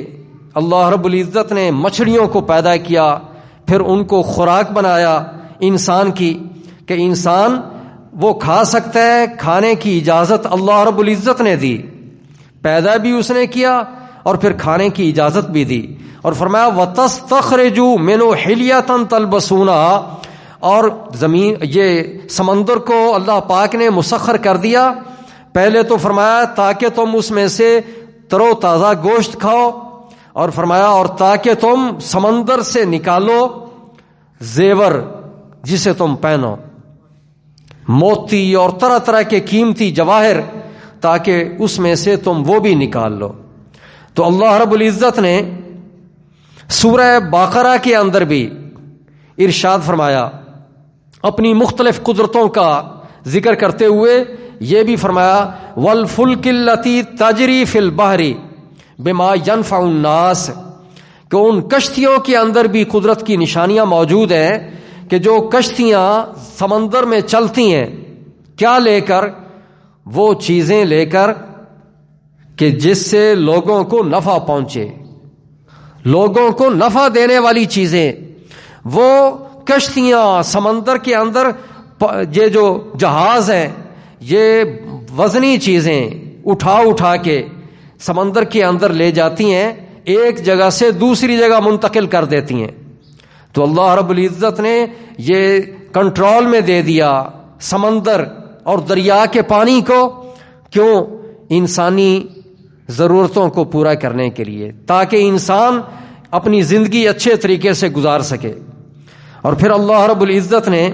A: اللہ رب العزت نے مچھلیوں کو پیدا کیا، پھر ان کو خوراک بنایا انسان کی، کہ انسان وہ کھا سکتا ہے، کھانے کی اجازت اللہ رب العزت نے دی، پیدا بھی اس نے کیا اور پھر کھانے کی اجازت بھی دی۔ اور فرمایا وَتَسْتَخْرِجُوا مِنْهُ حِلْيَةً تَلْبَسُونَهَا، اور زمین یہ سمندر کو اللہ پاک نے مسخر کر دیا، پہلے تو فرمایا تاکہ تم اس میں سے تر و تازہ گوشت کھاؤ، اور فرمایا اور تاکہ تم سمندر سے نکالو زیور جسے تم پہنو، موتی اور طرح طرح کے قیمتی جواہر، تاکہ اس میں سے تم وہ بھی نکال لو۔ تو اللہ رب العزت نے سورہ بقرہ کے اندر بھی ارشاد فرمایا، اپنی مختلف قدرتوں کا ذکر کرتے ہوئے یہ بھی فرمایا وَالْفُلْكِ الَّتِي تَجْرِي فِي الْبَحْرِ بِمَا يَنْفَعُ النَّاسِ، کہ ان کشتیوں کے اندر بھی قدرت کی نشانیاں موجود ہیں، کہ جو کشتیاں سمندر میں چلتی ہیں، کیا لے کر؟ وہ چیزیں لے کر کہ جس سے لوگوں کو نفع پہنچے، لوگوں کو نفع دینے والی چیزیں، وہ کشتیاں سمندر کے اندر، یہ جو جہاز ہیں یہ وزنی چیزیں اٹھا کے سمندر کے اندر لے جاتی ہیں، ایک جگہ سے دوسری جگہ منتقل کر دیتی ہیں۔ تو اللہ رب العزت نے یہ کنٹرول میں دے دیا سمندر اور دریا کے پانی کو، کیوں؟ انسانی ضرورتوں کو پورا کرنے کے لیے، تاکہ انسان اپنی زندگی اچھے طریقے سے گزار سکے۔ اور پھر اللہ رب العزت نے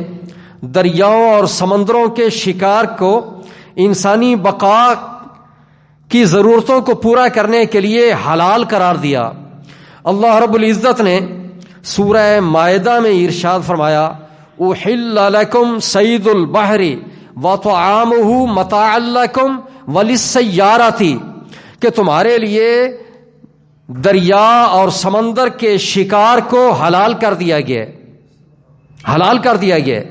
A: دریاؤں اور سمندروں کے شکار کو انسانی بقا کی ضرورتوں کو پورا کرنے کے لیے حلال قرار دیا۔ اللہ رب العزت نے سورہ مائدہ میں ارشاد فرمایا احل لکم صید البحر وطعامہ متاعا لکم وللسیارۃ، کہ تمہارے لیے دریا اور سمندر کے شکار کو حلال کر دیا گیا، حلال کر دیا گیا۔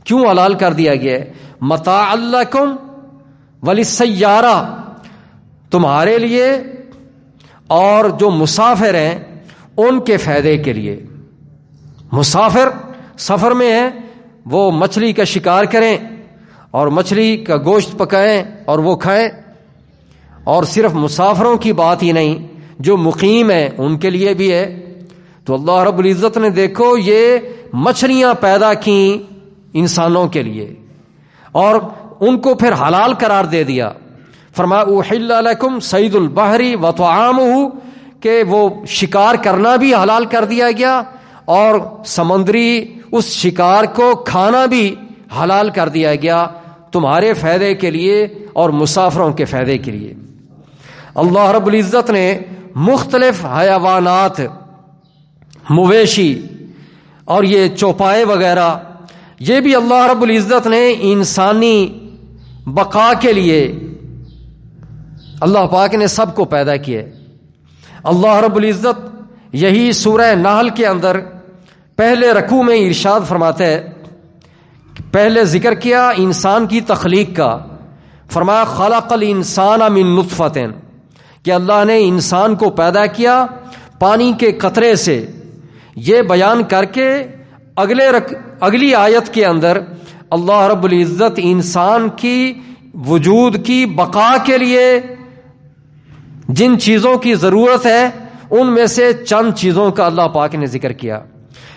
A: کیوں حلال کر دیا گیا؟ متاعا لکم وللسیارہ، تمہارے لیے اور جو مسافر ہیں ان کے فائدے کے لیے۔ مسافر سفر میں ہیں، وہ مچھلی کا شکار کریں اور مچھلی کا گوشت پکائیں اور وہ کھائیں۔ اور صرف مسافروں کی بات ہی نہیں، جو مقیم ہیں ان کے لیے بھی ہے۔ تو اللہ رب العزت نے دیکھو یہ مچھلیاں پیدا کی انسانوں کے لیے اور ان کو پھر حلال قرار دے دیا۔ فرمایا احل لکم صید البحر وطعامہ، کہ وہ شکار کرنا بھی حلال کر دیا گیا اور سمندری اس شکار کو کھانا بھی حلال کر دیا گیا، تمہارے فائدے کے لیے اور مسافروں کے فائدے کے لیے۔ اللہ رب العزت نے مختلف حیوانات، مویشی اور یہ چوپائے وغیرہ، یہ بھی اللہ رب العزت نے انسانی بقا کے لیے اللہ پاک نے سب کو پیدا کیا۔ اللہ رب العزت یہی سورہ نحل کے اندر پہلے رکوع میں ارشاد فرماتے ہیں، پہلے ذکر کیا انسان کی تخلیق کا، فرمایا خلق الانسان من نطفۃ، کہ اللہ نے انسان کو پیدا کیا پانی کے قطرے سے۔ یہ بیان کر کے اگلی آیت کے اندر اللہ رب العزت انسان کی وجود کی بقا کے لیے جن چیزوں کی ضرورت ہے ان میں سے چند چیزوں کا اللہ پاک نے ذکر کیا۔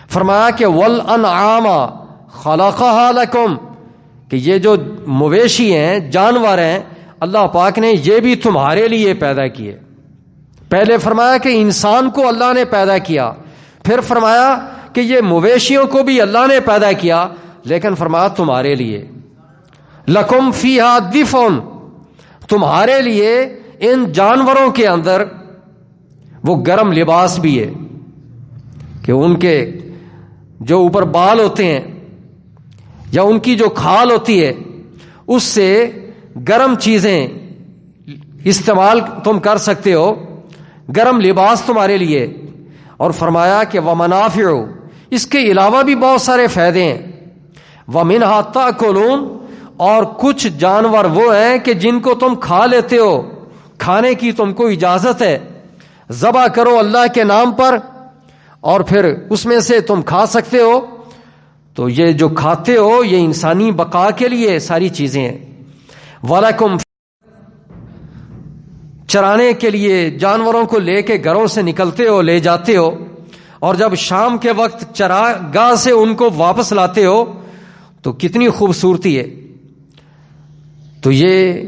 A: فرمایا کہ والانعام خلقها لکم، کہ یہ جو مویشی ہیں، جانور ہیں، اللہ پاک نے یہ بھی تمہارے لیے پیدا کیے۔ پہلے فرمایا کہ انسان کو اللہ نے پیدا کیا، پھر فرمایا کہ یہ مویشیوں کو بھی اللہ نے پیدا کیا، لیکن فرمایا تمہارے لیے۔ لکم فیہا دفء، تمہارے لیے ان جانوروں کے اندر وہ گرم لباس بھی ہے، کہ ان کے جو اوپر بال ہوتے ہیں یا ان کی جو کھال ہوتی ہے اس سے گرم چیزیں استعمال تم کر سکتے ہو، گرم لباس تمہارے لیے۔ اور فرمایا کہ ومنافع، اس کے علاوہ بھی بہت سارے فائدے ہیں۔ ومنھا تاکلون، اور کچھ جانور وہ ہیں کہ جن کو تم کھا لیتے ہو، کھانے کی تم کو اجازت ہے، ذبح کرو اللہ کے نام پر اور پھر اس میں سے تم کھا سکتے ہو. تو یہ جو کھاتے ہو یہ انسانی بقا کے لیے ساری چیزیں ہیں. وَلَكُمْ، چرانے کے لیے جانوروں کو لے کے گھروں سے نکلتے ہو، لے جاتے ہو، اور جب شام کے وقت چراگاہ سے ان کو واپس لاتے ہو تو کتنی خوبصورتی ہے. تو یہ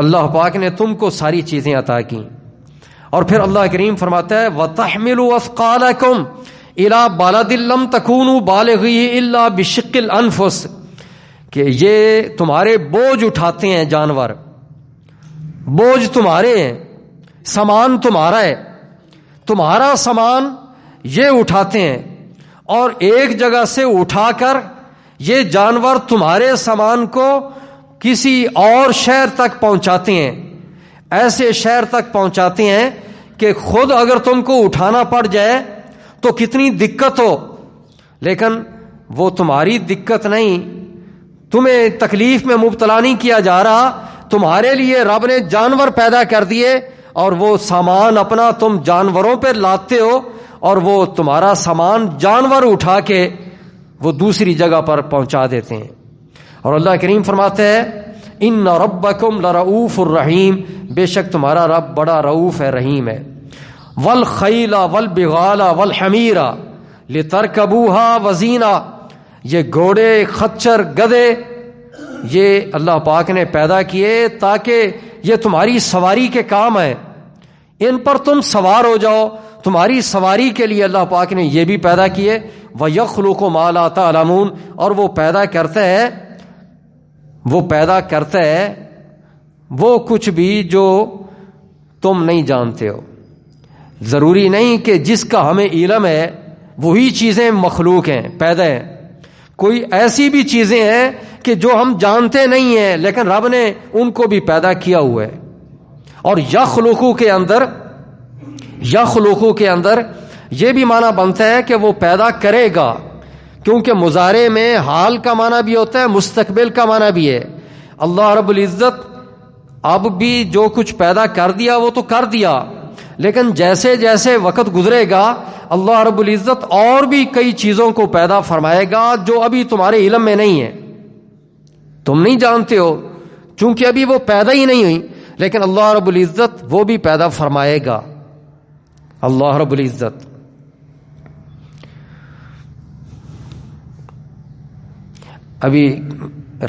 A: اللہ پاک نے تم کو ساری چیزیں عطا کی. اور پھر اللہ کریم فرماتا ہے وَتَحْمِلُوا أَثْقَالَكُمْ إِلَىٰ بَلَدٍ لَّمْ تَكُونُوا بَالِغِيهِ إِلَّا بِشِقِّ الْأَنفُسِ، کہ یہ تمہارے بوجھ اٹھاتے ہیں جانور، بوجھ تمہارے ہیں، سامان تمہارا ہے، تمہارا سامان یہ اٹھاتے ہیں، اور ایک جگہ سے اٹھا کر یہ جانور تمہارے سامان کو کسی اور شہر تک پہنچاتے ہیں. ایسے شہر تک پہنچاتے ہیں کہ خود اگر تم کو اٹھانا پڑ جائے تو کتنی دقت ہو، لیکن وہ تمہاری دقت نہیں، تمہیں تکلیف میں مبتلا نہیں کیا جا رہا. تمہارے لیے رب نے جانور پیدا کر دیے اور وہ سامان اپنا تم جانوروں پہ لاتے ہو، اور وہ تمہارا سامان جانور اٹھا کے وہ دوسری جگہ پر پہنچا دیتے ہیں. اور اللہ کریم فرماتے ہیں ان ربکم لرؤوف الرحیم، بے شک تمہارا رب بڑا رؤوف ہے، رحیم ہے. والخیل والبغال والحمیر لترکبوها وزینا، یہ گھوڑے، خچر، گدھے یہ اللہ پاک نے پیدا کیے تاکہ یہ تمہاری سواری کے کام ہے، ان پر تم سوار ہو جاؤ. تمہاری سواری کے لیے اللہ پاک نے یہ بھی پیدا کیے. وَيَخْلُقُ مَا لَا تَعْلَمُونَ، اور وہ پیدا کرتا ہے وہ کچھ بھی جو تم نہیں جانتے ہو. ضروری نہیں کہ جس کا ہمیں علم ہے وہی چیزیں مخلوق ہیں، پیدا ہیں. کوئی ایسی بھی چیزیں ہیں کہ جو ہم جانتے نہیں ہیں لیکن رب نے ان کو بھی پیدا کیا ہوا ہے. اور یخلقو کے اندر یہ بھی معنی بنتا ہے کہ وہ پیدا کرے گا، کیونکہ مضارع میں حال کا معنی بھی ہوتا ہے، مستقبل کا معنی بھی ہے. اللہ رب العزت اب بھی جو کچھ پیدا کر دیا وہ تو کر دیا، لیکن جیسے جیسے وقت گزرے گا اللہ رب العزت اور بھی کئی چیزوں کو پیدا فرمائے گا جو ابھی تمہارے علم میں نہیں ہے، تم نہیں جانتے ہو چونکہ ابھی وہ پیدا ہی نہیں ہوئی، لیکن اللہ رب العزت وہ بھی پیدا فرمائے گا. اللہ رب العزت ابھی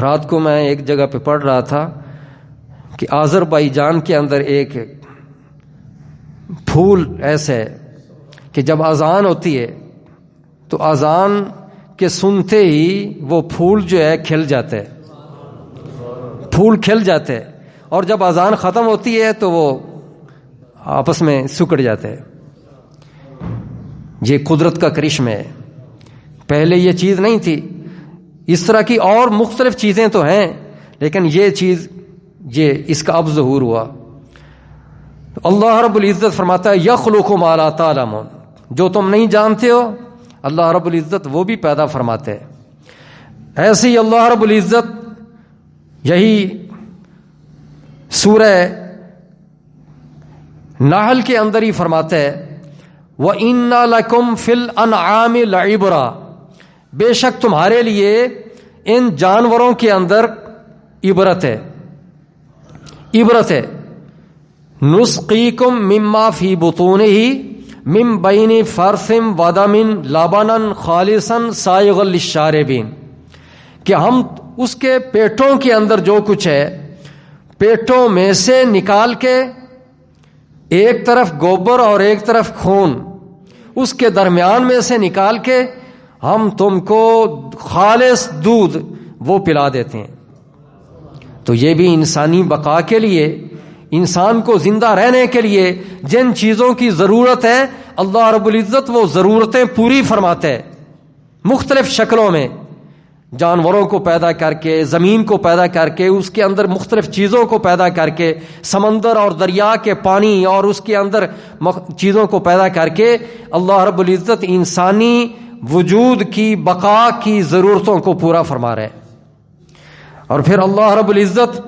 A: رات کو میں ایک جگہ پہ پڑھ رہا تھا کہ آذربائیجان کے اندر ایک پھول ایسا ہے کہ جب اذان ہوتی ہے تو اذان کے سنتے ہی وہ پھول جو ہے کھل جاتا ہے، پھول کھل جاتے ہیں، اور جب اذان ختم ہوتی ہے تو وہ آپس میں سکڑ جاتے ہیں. یہ قدرت کا کرشمہ ہے، پہلے یہ چیز نہیں تھی. اس طرح کی اور مختلف چیزیں تو ہیں لیکن یہ چیز اس کا اب ظہور ہوا. اللہ رب العزت فرماتا ہے یخلق ما لا تعلمون، جو تم نہیں جانتے ہو اللہ رب العزت وہ بھی پیدا فرماتے ہیں. ایسے ہی اللہ رب العزت یہی سورہ نحل کے اندر ہی فرماتا ہے وَإِنَّ لَكُمْ فِي الْأَنْعَامِ لَعِبْرَةً، بے شک تمہارے لیے ان جانوروں کے اندر عبرت ہے. نسقیکم مما فی بطونہ من بین فرث ودم لبنا خالصا سائغا للشاربین، کہ ہم اس کے پیٹوں کے اندر جو کچھ ہے پیٹوں میں سے نکال کے، ایک طرف گوبر اور ایک طرف خون، اس کے درمیان میں سے نکال کے ہم تم کو خالص دودھ وہ پلا دیتے ہیں. تو یہ بھی انسانی بقا کے لیے، انسان کو زندہ رہنے کے لیے جن چیزوں کی ضرورت ہے اللہ رب العزت وہ ضرورتیں پوری فرماتے ہیں مختلف شکلوں میں. جانوروں کو پیدا کر کے، زمین کو پیدا کر کے، اس کے اندر مختلف چیزوں کو پیدا کر کے، سمندر اور دریا کے پانی اور اس کے اندر چیزوں کو پیدا کر کے اللہ رب العزت انسانی وجود کی بقا کی ضرورتوں کو پورا فرما رہے. اور پھر اللہ رب العزت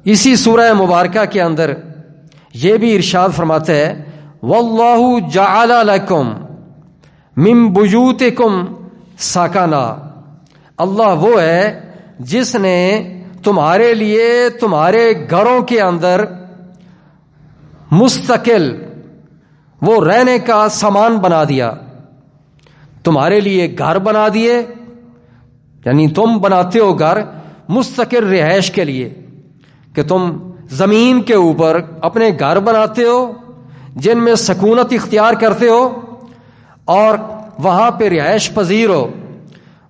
A: اسی سورہ مبارکہ کے اندر یہ بھی ارشاد فرماتے ہیں واللہ جعل لکم من بیوتکم سکنا، اللہ وہ ہے جس نے تمہارے لیے تمہارے گھروں کے اندر مستقل وہ رہنے کا سامان بنا دیا، تمہارے لیے گھر بنا دیے، یعنی تم بناتے ہو گھر مستقل رہائش کے لیے، کہ تم زمین کے اوپر اپنے گھر بناتے ہو جن میں سکونت اختیار کرتے ہو اور وہاں پہ رہائش پذیر ہو۔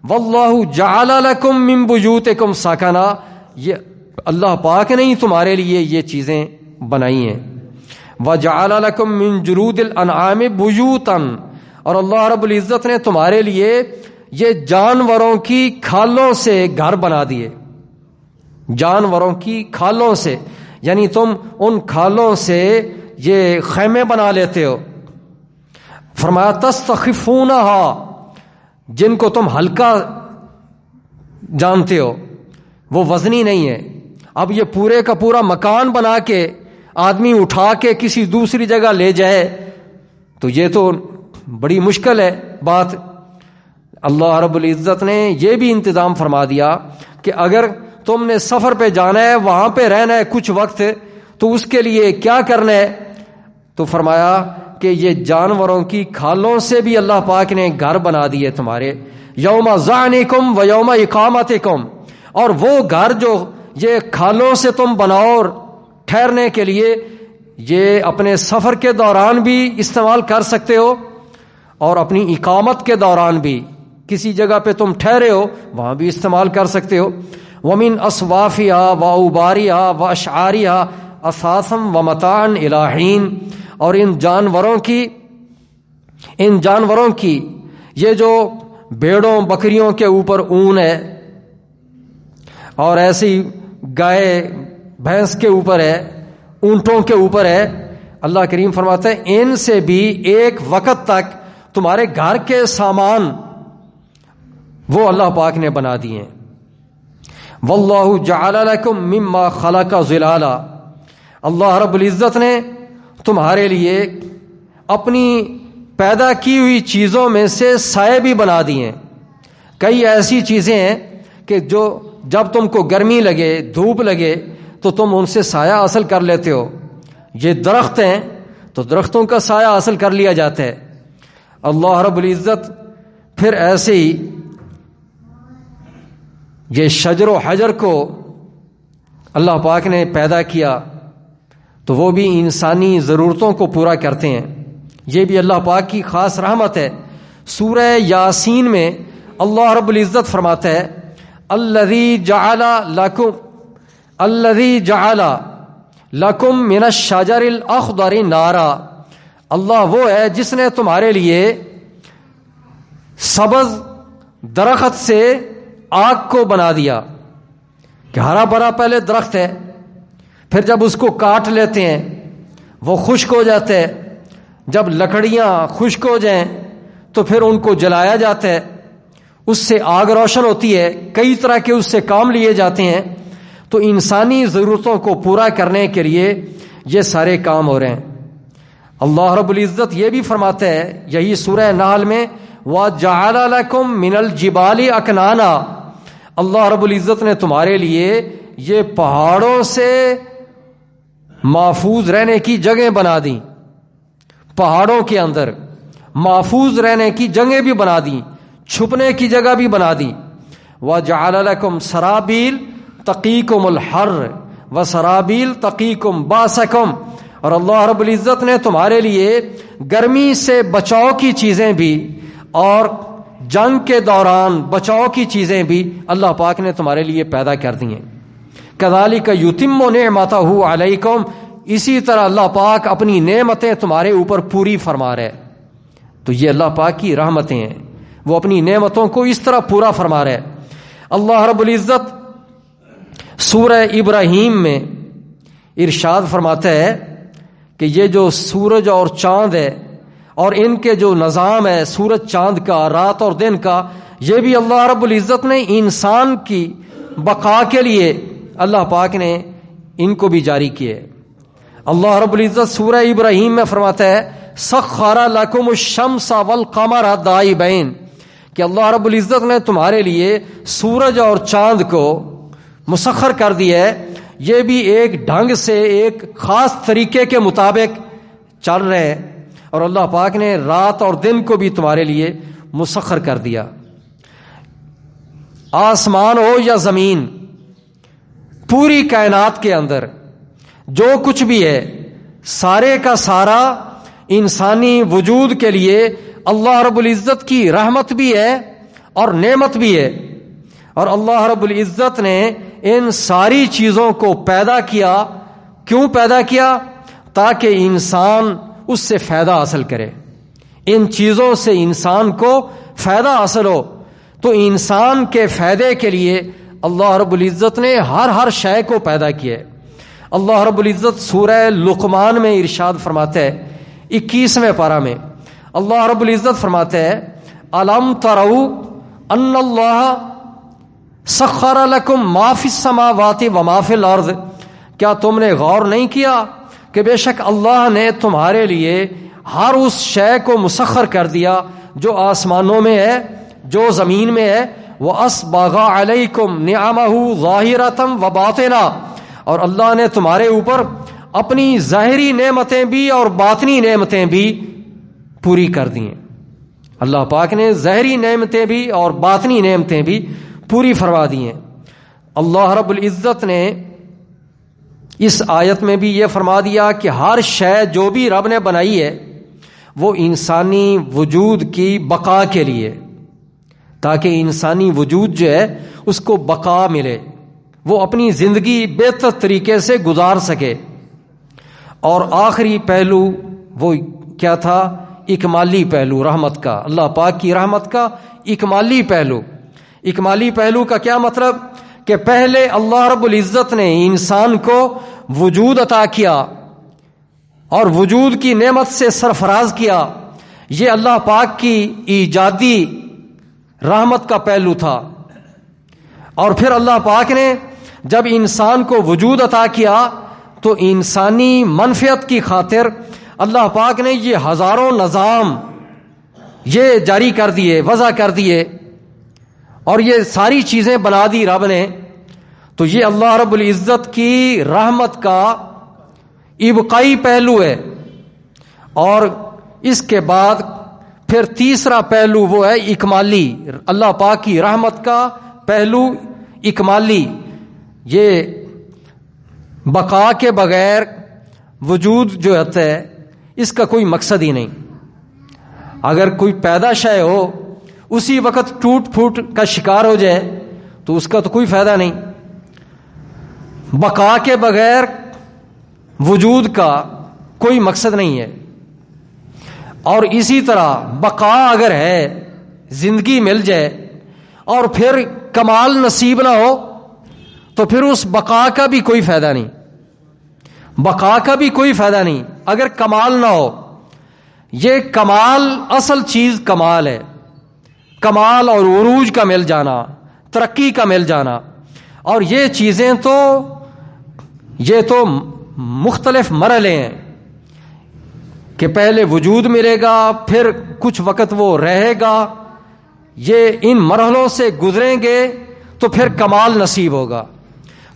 A: واللہ جعل لکم من بیوتکم سکنا، یہ اللہ پاک نے ہی تمہارے لیے یہ چیزیں بنائی ہیں۔ وجعل لکم من جلود الانعام بیوتا، اور اللہ رب العزت نے تمہارے لیے یہ جانوروں کی کھالوں سے گھر بنا دیے، جانوروں کی کھالوں سے، یعنی تم ان کھالوں سے یہ خیمے بنا لیتے ہو۔ فرمایا تستخفونہا، جن کو تم ہلکا جانتے ہو، وہ وزنی نہیں ہے۔ اب یہ پورے کا پورا مکان بنا کے آدمی اٹھا کے کسی دوسری جگہ لے جائے تو یہ تو بڑی مشکل ہے بات۔ اللہ رب العزت نے یہ بھی انتظام فرما دیا کہ اگر تم نے سفر پہ جانا ہے، وہاں پہ رہنا ہے کچھ وقت، تو اس کے لیے کیا کرنا ہے؟ تو فرمایا کہ یہ جانوروں کی کھالوں سے بھی اللہ پاک نے گھر بنا دیے تمہارے، یوم ظعنکم و یوم اقامتکم، اور وہ گھر جو یہ کھالوں سے تم بناؤ اور ٹھہرنے کے لیے، یہ اپنے سفر کے دوران بھی استعمال کر سکتے ہو اور اپنی اقامت کے دوران بھی، کسی جگہ پہ تم ٹھہرے ہو وہاں بھی استعمال کر سکتے ہو۔ وَمِنْ أَصْوَافِهَا وَأَوْبَارِهَا وَأَشْعَارِهَا أَثَاثًا وَمَتَاعًا إِلَىٰ حِينٍ، اور ان جانوروں کی یہ جو بھیڑوں بکریوں کے اوپر اون ہے اور ایسی گائے بھینس کے اوپر ہے، اونٹوں کے اوپر ہے، اللہ کریم فرماتا ہے ان سے بھی ایک وقت تک تمہارے گھر کے سامان وہ اللہ پاک نے بنا دیے ہیں۔ واللہ جعل لکم مما خلق ظلالا، اللہ رب العزت نے تمہارے لیے اپنی پیدا کی ہوئی چیزوں میں سے سائے بھی بنا دیے ہیں۔ کئی ایسی چیزیں ہیں کہ جو جب تم کو گرمی لگے، دھوپ لگے تو تم ان سے سایہ حاصل کر لیتے ہو۔ یہ درخت ہیں تو درختوں کا سایہ حاصل کر لیا جاتا ہے۔ اللہ رب العزت پھر ایسے ہی یہ شجر و حجر کو اللہ پاک نے پیدا کیا تو وہ بھی انسانی ضرورتوں کو پورا کرتے ہیں، یہ بھی اللہ پاک کی خاص رحمت ہے۔ سورہ یاسین میں اللہ رب العزت فرماتا ہے الذی جعل لکم من الشجر الاخضر نارا، اللہ وہ ہے جس نے تمہارے لیے سبز درخت سے آگ کو بنا دیا، کہ ہرا بھرا پہلے درخت ہے، پھر جب اس کو کاٹ لیتے ہیں وہ خشک ہو جاتے ہیں، جب لکڑیاں خشک ہو جائیں تو پھر ان کو جلایا جاتا ہے، اس سے آگ روشن ہوتی ہے، کئی طرح کے اس سے کام لیے جاتے ہیں۔ تو انسانی ضرورتوں کو پورا کرنے کے لیے یہ سارے کام ہو رہے ہیں۔ اللہ رب العزت یہ بھی فرماتا ہے یہی سورہ نحل میں وَجَعَلَ لَكُم مِّنَ الْجِبَالِ أَكْنَانًا، اللہ رب العزت نے تمہارے لیے یہ پہاڑوں سے محفوظ رہنے کی جگہیں بنا دیں، پہاڑوں کے اندر محفوظ رہنے کی جگہیں بھی بنا دیں، چھپنے کی جگہ بھی بنا دی۔ وَجَعَلَ لَكُمْ سَرَابِيلَ تَقِيكُمُ الْحَرَّ وَسَرَابِيلَ تَقِيكُمْ بَأْسَكُمْ، اور اللہ رب العزت نے تمہارے لیے گرمی سے بچاؤ کی چیزیں بھی اور جنگ کے دوران بچاؤ کی چیزیں بھی اللہ پاک نے تمہارے لیے پیدا کر دی ہیں۔ كَذَلِكَ يُتِمُّ نِعْمَتَهُ عَلَيْكُمْ، اسی طرح اللہ پاک اپنی نعمتیں تمہارے اوپر پوری فرما رہے۔ تو یہ اللہ پاک کی رحمتیں ہیں، وہ اپنی نعمتوں کو اس طرح پورا فرما رہے۔ اللہ رب العزت سورہ ابراہیم میں ارشاد فرماتا ہے کہ یہ جو سورج اور چاند ہے اور ان کے جو نظام ہے سورج چاند کا، رات اور دن کا، یہ بھی اللہ رب العزت نے انسان کی بقا کے لیے اللہ پاک نے ان کو بھی جاری کیے. اللہ رب العزت سورہ ابراہیم میں فرماتا ہے سخر لکم الشمس والقمر دائبین کہ اللہ رب العزت نے تمہارے لیے سورج اور چاند کو مسخر کر دیا ہے. یہ بھی ایک ڈھنگ سے ایک خاص طریقے کے مطابق چل رہے ہیں, اور اللہ پاک نے رات اور دن کو بھی تمہارے لیے مسخر کر دیا. آسمان ہو یا زمین, پوری کائنات کے اندر جو کچھ بھی ہے سارے کا سارا انسانی وجود کے لیے اللہ رب العزت کی رحمت بھی ہے اور نعمت بھی ہے. اور اللہ رب العزت نے ان ساری چیزوں کو پیدا کیا. کیوں پیدا کیا؟ تاکہ انسان اس سے فائدہ حاصل کرے. ان چیزوں سے انسان کو فائدہ حاصل ہو, تو انسان کے فائدے کے لیے اللہ رب العزت نے ہر شے کو پیدا کیا ہے. اللہ رب العزت سورہ لقمان میں ارشاد فرماتا ہے 21ویں پارہ میں اللہ رب العزت فرماتا ہے الم تروا ان اللہ سخر لکم ما فی السماوات و ما فی الارض, کیا تم نے غور نہیں کیا کہ بے شک اللہ نے تمہارے لیے ہر اس شے کو مسخر کر دیا جو آسمانوں میں ہے, جو زمین میں ہے. وَأَسْبَغَ عَلَيْكُمْ نِعَمَهُ ظَاهِرَةً وَبَاطِنًا, اور اللہ نے تمہارے اوپر اپنی ظاہری نعمتیں بھی اور باطنی نعمتیں بھی پوری کر دی ہیں. اللہ پاک نے ظاہری نعمتیں بھی اور باطنی نعمتیں بھی پوری فرما دی ہیں. اللہ رب العزت نے اس آیت میں بھی یہ فرما دیا کہ ہر شے جو بھی رب نے بنائی ہے وہ انسانی وجود کی بقا کے لیے, تاکہ انسانی وجود جو ہے اس کو بقا ملے, وہ اپنی زندگی بہتر طریقے سے گزار سکے. اور آخری پہلو وہ کیا تھا؟ اکمالی پہلو رحمت کا, اللہ پاک کی رحمت کا اکمالی پہلو. اکمالی پہلو کا کیا مطلب؟ کہ پہلے اللہ رب العزت نے انسان کو وجود عطا کیا اور وجود کی نعمت سے سرفراز کیا. یہ اللہ پاک کی ایجادی رحمت کا پہلو تھا. اور پھر اللہ پاک نے جب انسان کو وجود عطا کیا تو انسانی منفعت کی خاطر اللہ پاک نے یہ ہزاروں نظام یہ جاری کر دیے, وضع کر دیے, اور یہ ساری چیزیں بنا دی رب نے. تو یہ اللہ رب العزت کی رحمت کا ابقائی پہلو ہے. اور اس کے بعد پھر تیسرا پہلو وہ ہے اکمالی, اللہ پاک کی رحمت کا پہلو اکمالی. یہ بقا کے بغیر وجود جو ہوتا ہے اس کا کوئی مقصد ہی نہیں. اگر کوئی پیدا شے ہو اسی وقت ٹوٹ پھوٹ کا شکار ہو جائے تو اس کا تو کوئی فائدہ نہیں. بقا کے بغیر وجود کا کوئی مقصد نہیں ہے. اور اسی طرح بقا اگر ہے, زندگی مل جائے اور پھر کمال نصیب نہ ہو تو پھر اس بقا کا بھی کوئی فائدہ نہیں. بقا کا بھی کوئی فائدہ نہیں اگر کمال نہ ہو. یہ کمال اصل چیز کمال ہے, کمال اور عروج کا مل جانا, ترقی کا مل جانا. اور یہ چیزیں تو مختلف مرحلے ہیں کہ پہلے وجود ملے گا, پھر کچھ وقت وہ رہے گا. یہ ان مرحلوں سے گزریں گے تو پھر کمال نصیب ہوگا.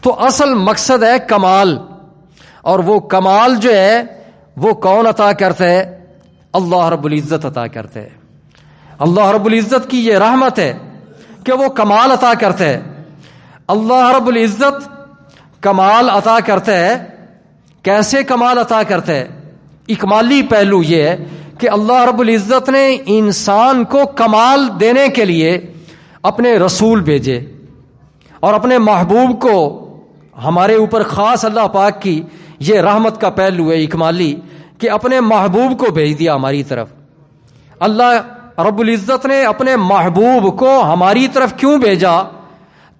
A: تو اصل مقصد ہے کمال, اور وہ کمال جو ہے وہ کون عطا کرتا ہے؟ اللہ رب العزت عطا کرتا ہے. اللہ رب العزت کی یہ رحمت ہے کہ وہ کمال عطا کرتا ہے. اللہ رب العزت کمال عطا کرتا ہے. کیسے کمال عطا کرتا ہے؟ اکمالی پہلو یہ ہے کہ اللہ رب العزت نے انسان کو کمال دینے کے لیے اپنے رسول بھیجے, اور اپنے محبوب کو ہمارے اوپر خاص اللہ پاک کی یہ رحمت کا پہلو ہے اکمالی کہ اپنے محبوب کو بھیج دیا ہماری طرف. اللہ رب العزت نے اپنے محبوب کو ہماری طرف کیوں بھیجا؟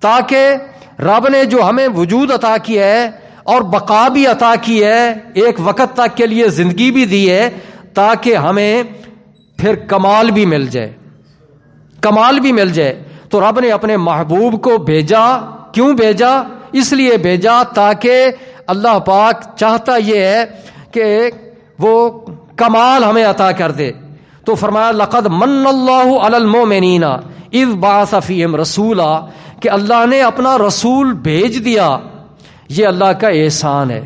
A: تاکہ رب نے جو ہمیں وجود عطا کیا ہے اور بقا بھی عطا کی ہے, ایک وقت تک کے لیے زندگی بھی دی ہے, تاکہ ہمیں پھر کمال بھی مل جائے, کمال بھی مل جائے. تو رب نے اپنے محبوب کو بھیجا. کیوں بھیجا؟ اس لیے بھیجا تاکہ اللہ پاک چاہتا یہ ہے کہ وہ کمال ہمیں عطا کر دے. تو فرمایا لقد من اللہ علی المؤمنین اذ بعث فیہم رسولا، کہ اللہ نے اپنا رسول بھیج دیا. یہ اللہ کا احسان ہے.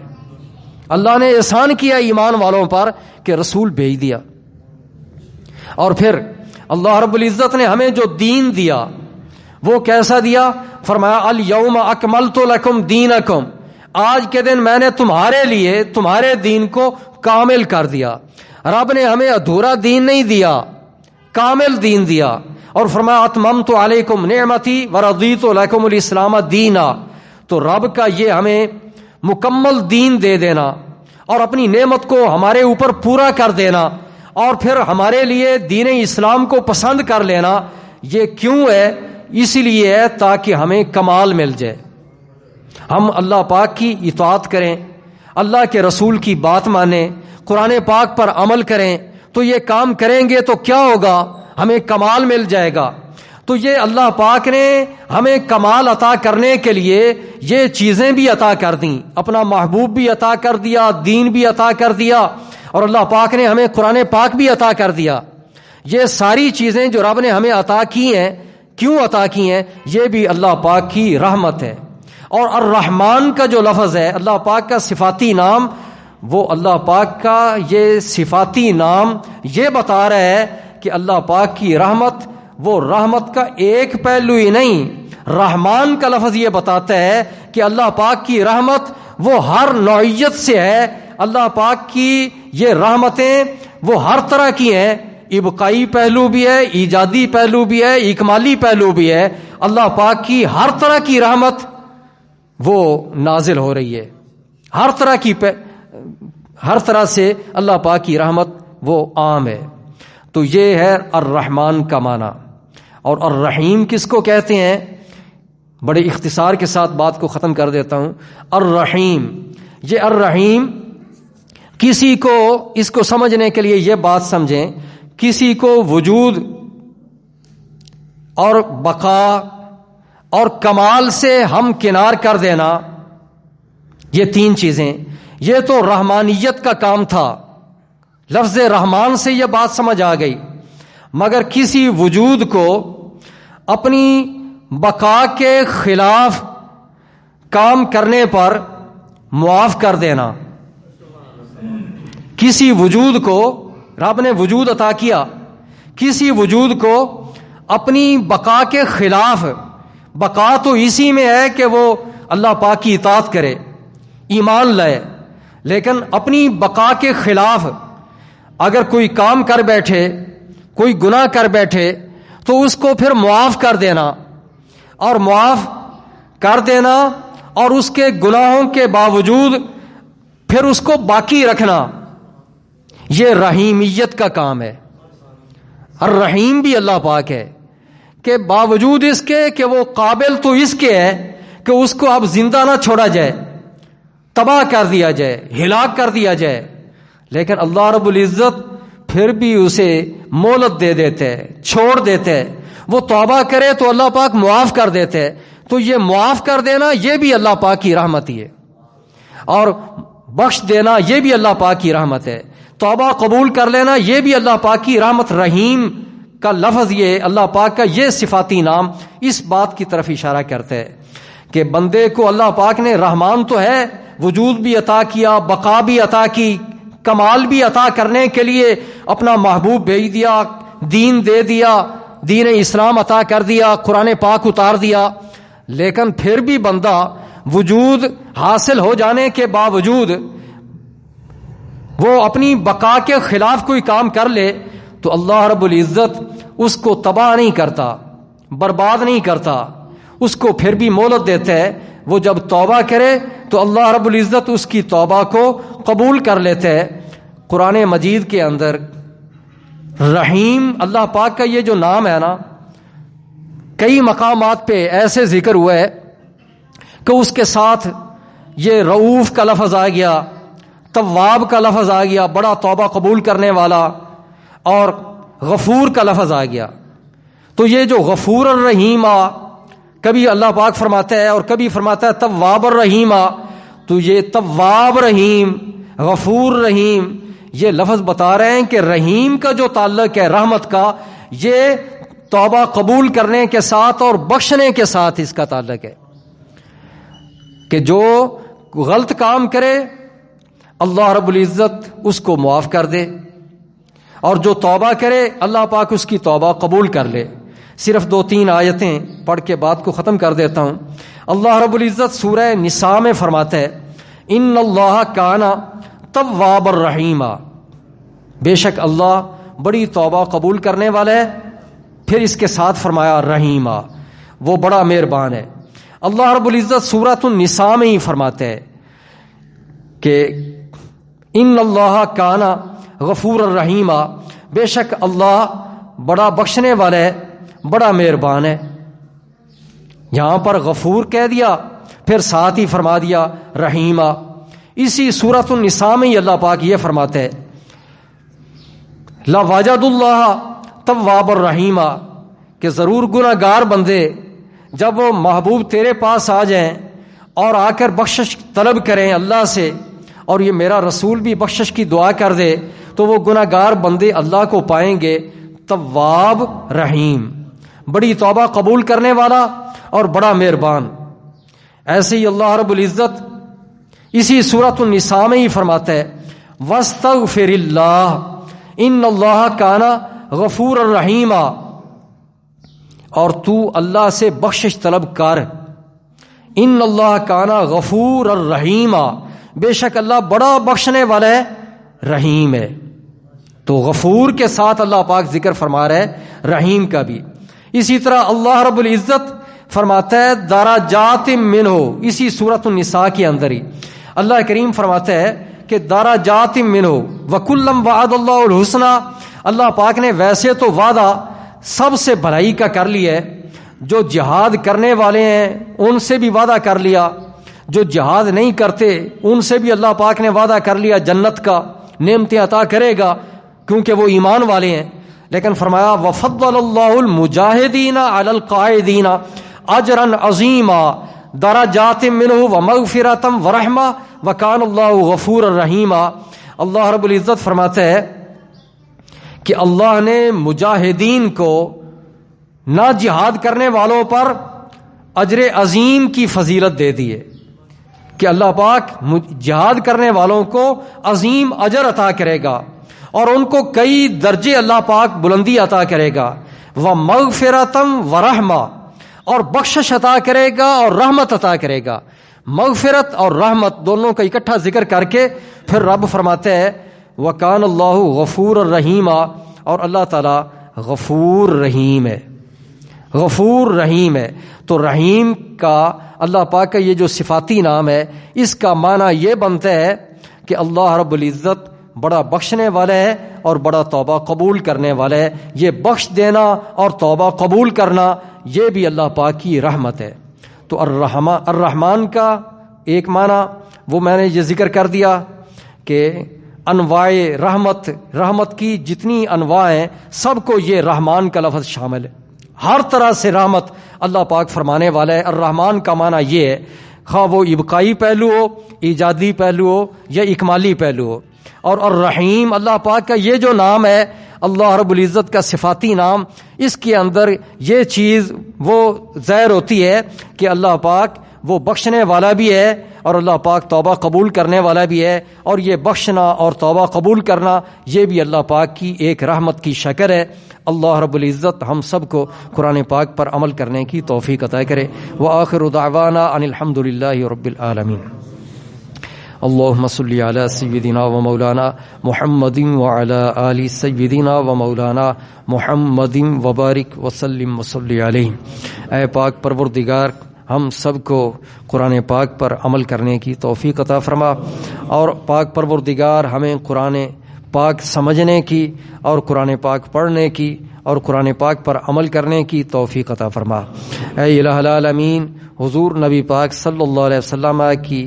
A: اللہ نے احسان کیا ایمان والوں پر کہ رسول بھیج دیا. اور پھر اللہ رب العزت نے ہمیں جو دین دیا وہ کیسا دیا؟ فرمایا الیوم اکملت لکم دینکم، آج کے دن میں نے تمہارے لیے تمہارے دین کو کامل کر دیا. رب نے ہمیں ادھورا دین نہیں دیا، کامل دین دیا. اور فرمایا اتممت علیکم نعمتی ورضیت لکم الاسلام دینا. تو رب کا یہ ہمیں مکمل دین دے دینا اور اپنی نعمت کو ہمارے اوپر پورا کر دینا اور پھر ہمارے لیے دین اسلام کو پسند کر لینا، یہ کیوں ہے؟ اسی لیے ہے تاکہ ہمیں کمال مل جائے، ہم اللہ پاک کی اطاعت کریں، اللہ کے رسول کی بات مانیں، قرآن پاک پر عمل کریں. تو یہ کام کریں گے تو کیا ہوگا؟ ہمیں کمال مل جائے گا. تو یہ اللہ پاک نے ہمیں کمال عطا کرنے کے لیے یہ چیزیں بھی عطا کر دیں، اپنا محبوب بھی عطا کر دیا، دین بھی عطا کر دیا، اور اللہ پاک نے ہمیں قرآن پاک بھی عطا کر دیا. یہ ساری چیزیں جو رب نے ہمیں عطا کی ہیں، کیوں عطا کی ہیں؟ یہ بھی اللہ پاک کی رحمت ہے. اور الرحمن کا جو لفظ ہے اللہ پاک کا صفاتی نام، وہ اللہ پاک کا یہ صفاتی نام یہ بتا رہا ہے کہ اللہ پاک کی رحمت وہ رحمت کا ایک پہلو ہی نہیں، رحمان کا لفظ یہ بتاتا ہے کہ اللہ پاک کی رحمت وہ ہر نوعیت سے ہے. اللہ پاک کی یہ رحمتیں وہ ہر طرح کی ہیں، ابقائی پہلو بھی ہے، ایجادی پہلو بھی ہے، اکمالی پہلو بھی ہے. اللہ پاک کی ہر طرح کی رحمت وہ نازل ہو رہی ہے، ہر طرح سے اللہ پاک کی رحمت وہ عام ہے. تو یہ ہے الرحمن کا معنی. اور الرحیم کس کو کہتے ہیں؟ بڑے اختصار کے ساتھ بات کو ختم کر دیتا ہوں. الرحیم، یہ الرحیم کسی کو اس کو سمجھنے کے لیے یہ بات سمجھیں، کسی کو وجود اور بقا اور کمال سے ہم کنار کر دینا، یہ تین چیزیں، یہ تو رحمانیت کا کام تھا. لفظ رحمان سے یہ بات سمجھ آ گئی. مگر کسی وجود کو اپنی بقا کے خلاف کام کرنے پر معاف کر دینا، کسی وجود کو رب نے وجود عطا کیا، کسی وجود کو اپنی بقا کے خلاف، بقا تو اسی میں ہے کہ وہ اللہ پاک کی اطاعت کرے، ایمان لائے، لیکن اپنی بقا کے خلاف اگر کوئی کام کر بیٹھے، کوئی گناہ کر بیٹھے تو اس کو پھر معاف کر دینا، اور معاف کر دینا اور اس کے گناہوں کے باوجود پھر اس کو باقی رکھنا، یہ رحیمیت کا کام ہے. الرحیم بھی اللہ پاک ہے کہ باوجود اس کے کہ وہ قابل تو اس کے ہے کہ اس کو اب زندہ نہ چھوڑا جائے، تباہ کر دیا جائے، ہلاک کر دیا جائے، لیکن اللہ رب العزت پھر بھی اسے مہلت دے دیتے، چھوڑ دیتے. وہ توبہ کرے تو اللہ پاک معاف کر دیتے. تو یہ معاف کر دینا یہ بھی اللہ پاک کی رحمت ہی ہے، اور بخش دینا یہ بھی اللہ پاک کی رحمت ہے. توبہ قبول کر لینا یہ بھی اللہ پاک کی رحمت. رحیم کا لفظ یہ اللہ پاک کا یہ صفاتی نام اس بات کی طرف اشارہ کرتا ہے کہ بندے کو اللہ پاک نے رحمان تو ہے، وجود بھی عطا کیا، بقا بھی عطا کی، کمال بھی عطا کرنے کے لیے اپنا محبوب بھیج دیا، دین دے دیا، دین اسلام عطا کر دیا، قرآن پاک اتار دیا. لیکن پھر بھی بندہ وجود حاصل ہو جانے کے باوجود وہ اپنی بقا کے خلاف کوئی کام کر لے تو اللہ رب العزت اس کو تباہ نہیں کرتا، برباد نہیں کرتا، اس کو پھر بھی مہلت دیتا ہے. وہ جب توبہ کرے تو اللہ رب العزت اس کی توبہ کو قبول کر لیتے ہیں. قرآن مجید کے اندر رحیم اللہ پاک کا یہ جو نام ہے نا، کئی مقامات پہ ایسے ذکر ہوا ہے کہ اس کے ساتھ یہ رؤوف کا لفظ آ گیا، تواب کا لفظ آ گیا، بڑا توبہ قبول کرنے والا، اور غفور کا لفظ آ گیا. تو یہ جو غفور الرحیم کبھی اللہ پاک فرماتا ہے اور کبھی فرماتا ہے تواب الرحیم، تو یہ تواب رحیم، غفور رحیم، یہ لفظ بتا رہے ہیں کہ رحیم کا جو تعلق ہے رحمت کا، یہ توبہ قبول کرنے کے ساتھ اور بخشنے کے ساتھ اس کا تعلق ہے، کہ جو غلط کام کرے اللہ رب العزت اس کو معاف کر دے، اور جو توبہ کرے اللہ پاک اس کی توبہ قبول کر لے۔ صرف 2-3 آیتیں پڑھ کے بات کو ختم کر دیتا ہوں۔ اللہ رب العزت سورہ نساء میں فرماتا ہے ان اللہ کان تواب الرحیم، بے شک اللہ بڑی توبہ قبول کرنے والا ہے، پھر اس کے ساتھ فرمایا رحیمہ، وہ بڑا مہربان ہے۔ اللہ رب العزت سورۃ النساء میں ہی فرماتا ہے کہ ان اللہ کان غفور الرحیم، بے شک اللہ بڑا بخشنے والا ہے، بڑا مہربان ہے۔ یہاں پر غفور کہہ دیا، پھر ساتھ ہی فرما دیا رحیمہ۔ اسی سورۃ النساء میں ہی اللہ پاک یہ فرماتا ہے لَوَجَدُ اللَّهَ تواب الرحیم، کہ ضرور گناہ گار بندے جب وہ محبوب تیرے پاس آ جائیں اور آ کر بخشش طلب کریں اللہ سے، اور یہ میرا رسول بھی بخشش کی دعا کر دے، تو وہ گناہ گار بندے اللہ کو پائیں گے تواب رحیم، بڑی توبہ قبول کرنے والا اور بڑا مہربان۔ ایسے ہی اللہ رب العزت اسی سورۃ النساء میں ہی فرماتا ہے وَاسْتَغْفِرِ اللَّهَ إِنَّ اللَّهَ كَانَ غَفُورًا رَحِيمًا، اور تو اللہ سے بخشش طلب کر، ان اللہ کان غفور الرحیم، بے شک اللہ بڑا بخشنے والا ہے، رحیم ہے۔ تو غفور کے ساتھ اللہ پاک ذکر فرما رہا ہے رحیم کا بھی۔ اسی طرح اللہ رب العزت فرماتا ہے درجات منہ، اسی سورۃ النساء کے اندر ہی اللہ کریم فرماتا ہے کہ درجات منہ وکلم وعد اللہ الحسنی، اللہ پاک نے ویسے تو وعدہ سب سے بھلائی کا کر لیا ہے، جو جہاد کرنے والے ہیں ان سے بھی وعدہ کر لیا، جو جہاد نہیں کرتے ان سے بھی اللہ پاک نے وعدہ کر لیا جنت کا، نعمتیں عطا کرے گا کیونکہ وہ ایمان والے ہیں۔ لیکن فرمایا وفضل اللہ المجاہدین علی القاعدین اجرا عظیما درجات منہ ومغفرۃ ورحمہ وکان اللہ غفور الرحیم۔ اللہ رب العزت فرماتا ہے کہ اللہ نے مجاہدین کو نہ جہاد کرنے والوں پر اجر عظیم کی فضیلت دے دی ہے، کہ اللہ پاک جہاد کرنے والوں کو عظیم اجر عطا کرے گا اور ان کو کئی درجے اللہ پاک بلندی عطا کرے گا، وَمَغْفِرَةً وَرَحْمَةً، اور بخشش عطا کرے گا اور رحمت عطا کرے گا۔ مغفرت اور رحمت دونوں کا اکٹھا ذکر کر کے پھر رب فرماتے ہے وَكَانَ اللَّهُ غَفُورًا رَحِيمًا، اور اللہ تعالی غفور رحیم ہے، غفور رحیم ہے۔ تو رحیم کا اللہ پاک کا یہ جو صفاتی نام ہے، اس کا معنی یہ بنتا ہے کہ اللہ رب العزت بڑا بخشنے والا ہے اور بڑا توبہ قبول کرنے والا ہے۔ یہ بخش دینا اور توبہ قبول کرنا یہ بھی اللہ پاک کی رحمت ہے۔ تو الرحمن کا ایک معنی وہ میں نے یہ ذکر کر دیا کہ انواع رحمت کی جتنی انواع ہیں سب کو یہ رحمان کا لفظ شامل ہے، ہر طرح سے رحمت اللہ پاک فرمانے والا ہے۔ الرحمن کا معنی یہ ہے خواہ وہ ابقائی پہلو ہو، ایجادی پہلو ہو یا اکمالی پہلو ہو۔ اور الرحیم اللہ پاک کا یہ جو نام ہے اللہ رب العزت کا صفاتی نام، اس کے اندر یہ چیز وہ ظاہر ہوتی ہے کہ اللہ پاک وہ بخشنے والا بھی ہے اور اللہ پاک توبہ قبول کرنے والا بھی ہے، اور یہ بخشنا اور توبہ قبول کرنا یہ بھی اللہ پاک کی ایک رحمت کی شکل ہے۔ اللہ رب العزت ہم سب کو قرآن پاک پر عمل کرنے کی توفیق عطا کرے۔ وآخر دعوانا ان الحمد للہ رب العالمین۔ اللهم صل على سيدنا ومولانا محمد وعلى آل سيدنا ومولانا محمد وبارك وسلم وصل عليه۔ اے پاک پروردگار ہم سب کو قرآن پاک پر عمل کرنے کی توفیق عطا فرما، اور پاک پروردگار ہمیں قرآن پاک سمجھنے کی اور قرآن پاک پڑھنے کی اور قرآن پاک پر عمل کرنے کی توفیق عطا فرما۔ اے الہ العالمین، حضور نبی پاک صلی اللہ علیہ وسلم کی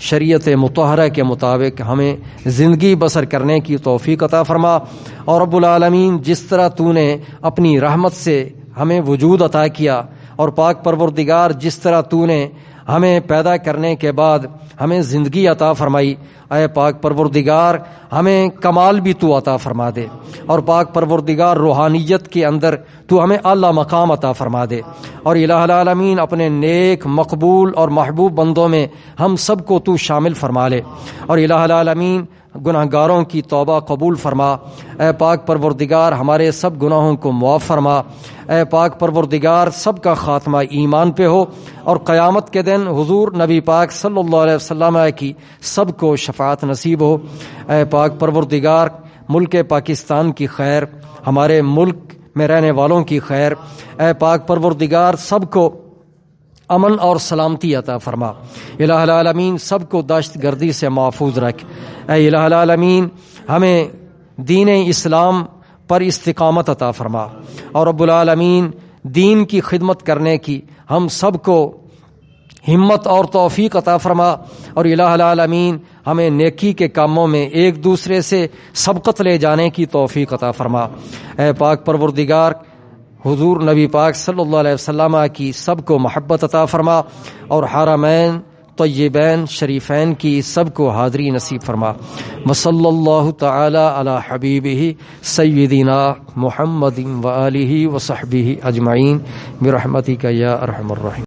A: شریعت مطہرہ کے مطابق ہمیں زندگی بسر کرنے کی توفیق عطا فرما، اور رب العالمین جس طرح تو نے اپنی رحمت سے ہمیں وجود عطا کیا، اور پاک پروردگار جس طرح تو نے ہمیں پیدا کرنے کے بعد ہمیں زندگی عطا فرمائی، اے پاک پروردگار ہمیں کمال بھی تو عطا فرما دے، اور پاک پروردگار روحانیت کے اندر تو ہمیں اعلیٰ مقام عطا فرما دے، اور الہ العالمین اپنے نیک مقبول اور محبوب بندوں میں ہم سب کو تو شامل فرما لے، اور الہ العالمین گناہ گاروں کی توبہ قبول فرما۔ اے پاک پروردگار ہمارے سب گناہوں کو معاف فرما۔ اے پاک پروردگار سب کا خاتمہ ایمان پہ ہو، اور قیامت کے دن حضور نبی پاک صلی اللہ علیہ وسلم کی سب کو شفاعت نصیب ہو۔ اے پاک پروردگار ملک پاکستان کی خیر، ہمارے ملک میں رہنے والوں کی خیر، اے پاک پروردگار سب کو امن اور سلامتی عطا فرما۔ الہ العالمین سب کو دہشت گردی سے محفوظ رکھ۔ اے الہ العالمین ہمیں دین اسلام پر استقامت عطا فرما، اور رب العالمین دین کی خدمت کرنے کی ہم سب کو ہمت اور توفیق عطا فرما، اور الہ العالمین ہمیں نیکی کے کاموں میں ایک دوسرے سے سبقت لے جانے کی توفیق عطا فرما۔ اے پاک پروردگار حضور نبی پاک صلی اللہ علیہ وسلم کی سب کو محبت عطا فرما، اور حرمین طیبین شریفین کی سب کو حاضری نصیب فرما۔ وصلی اللہ تعالی علی حبیبہ سیدنا محمد وآلہ وصحبہ اجمعین برحمتک یا ارحم الراحمین۔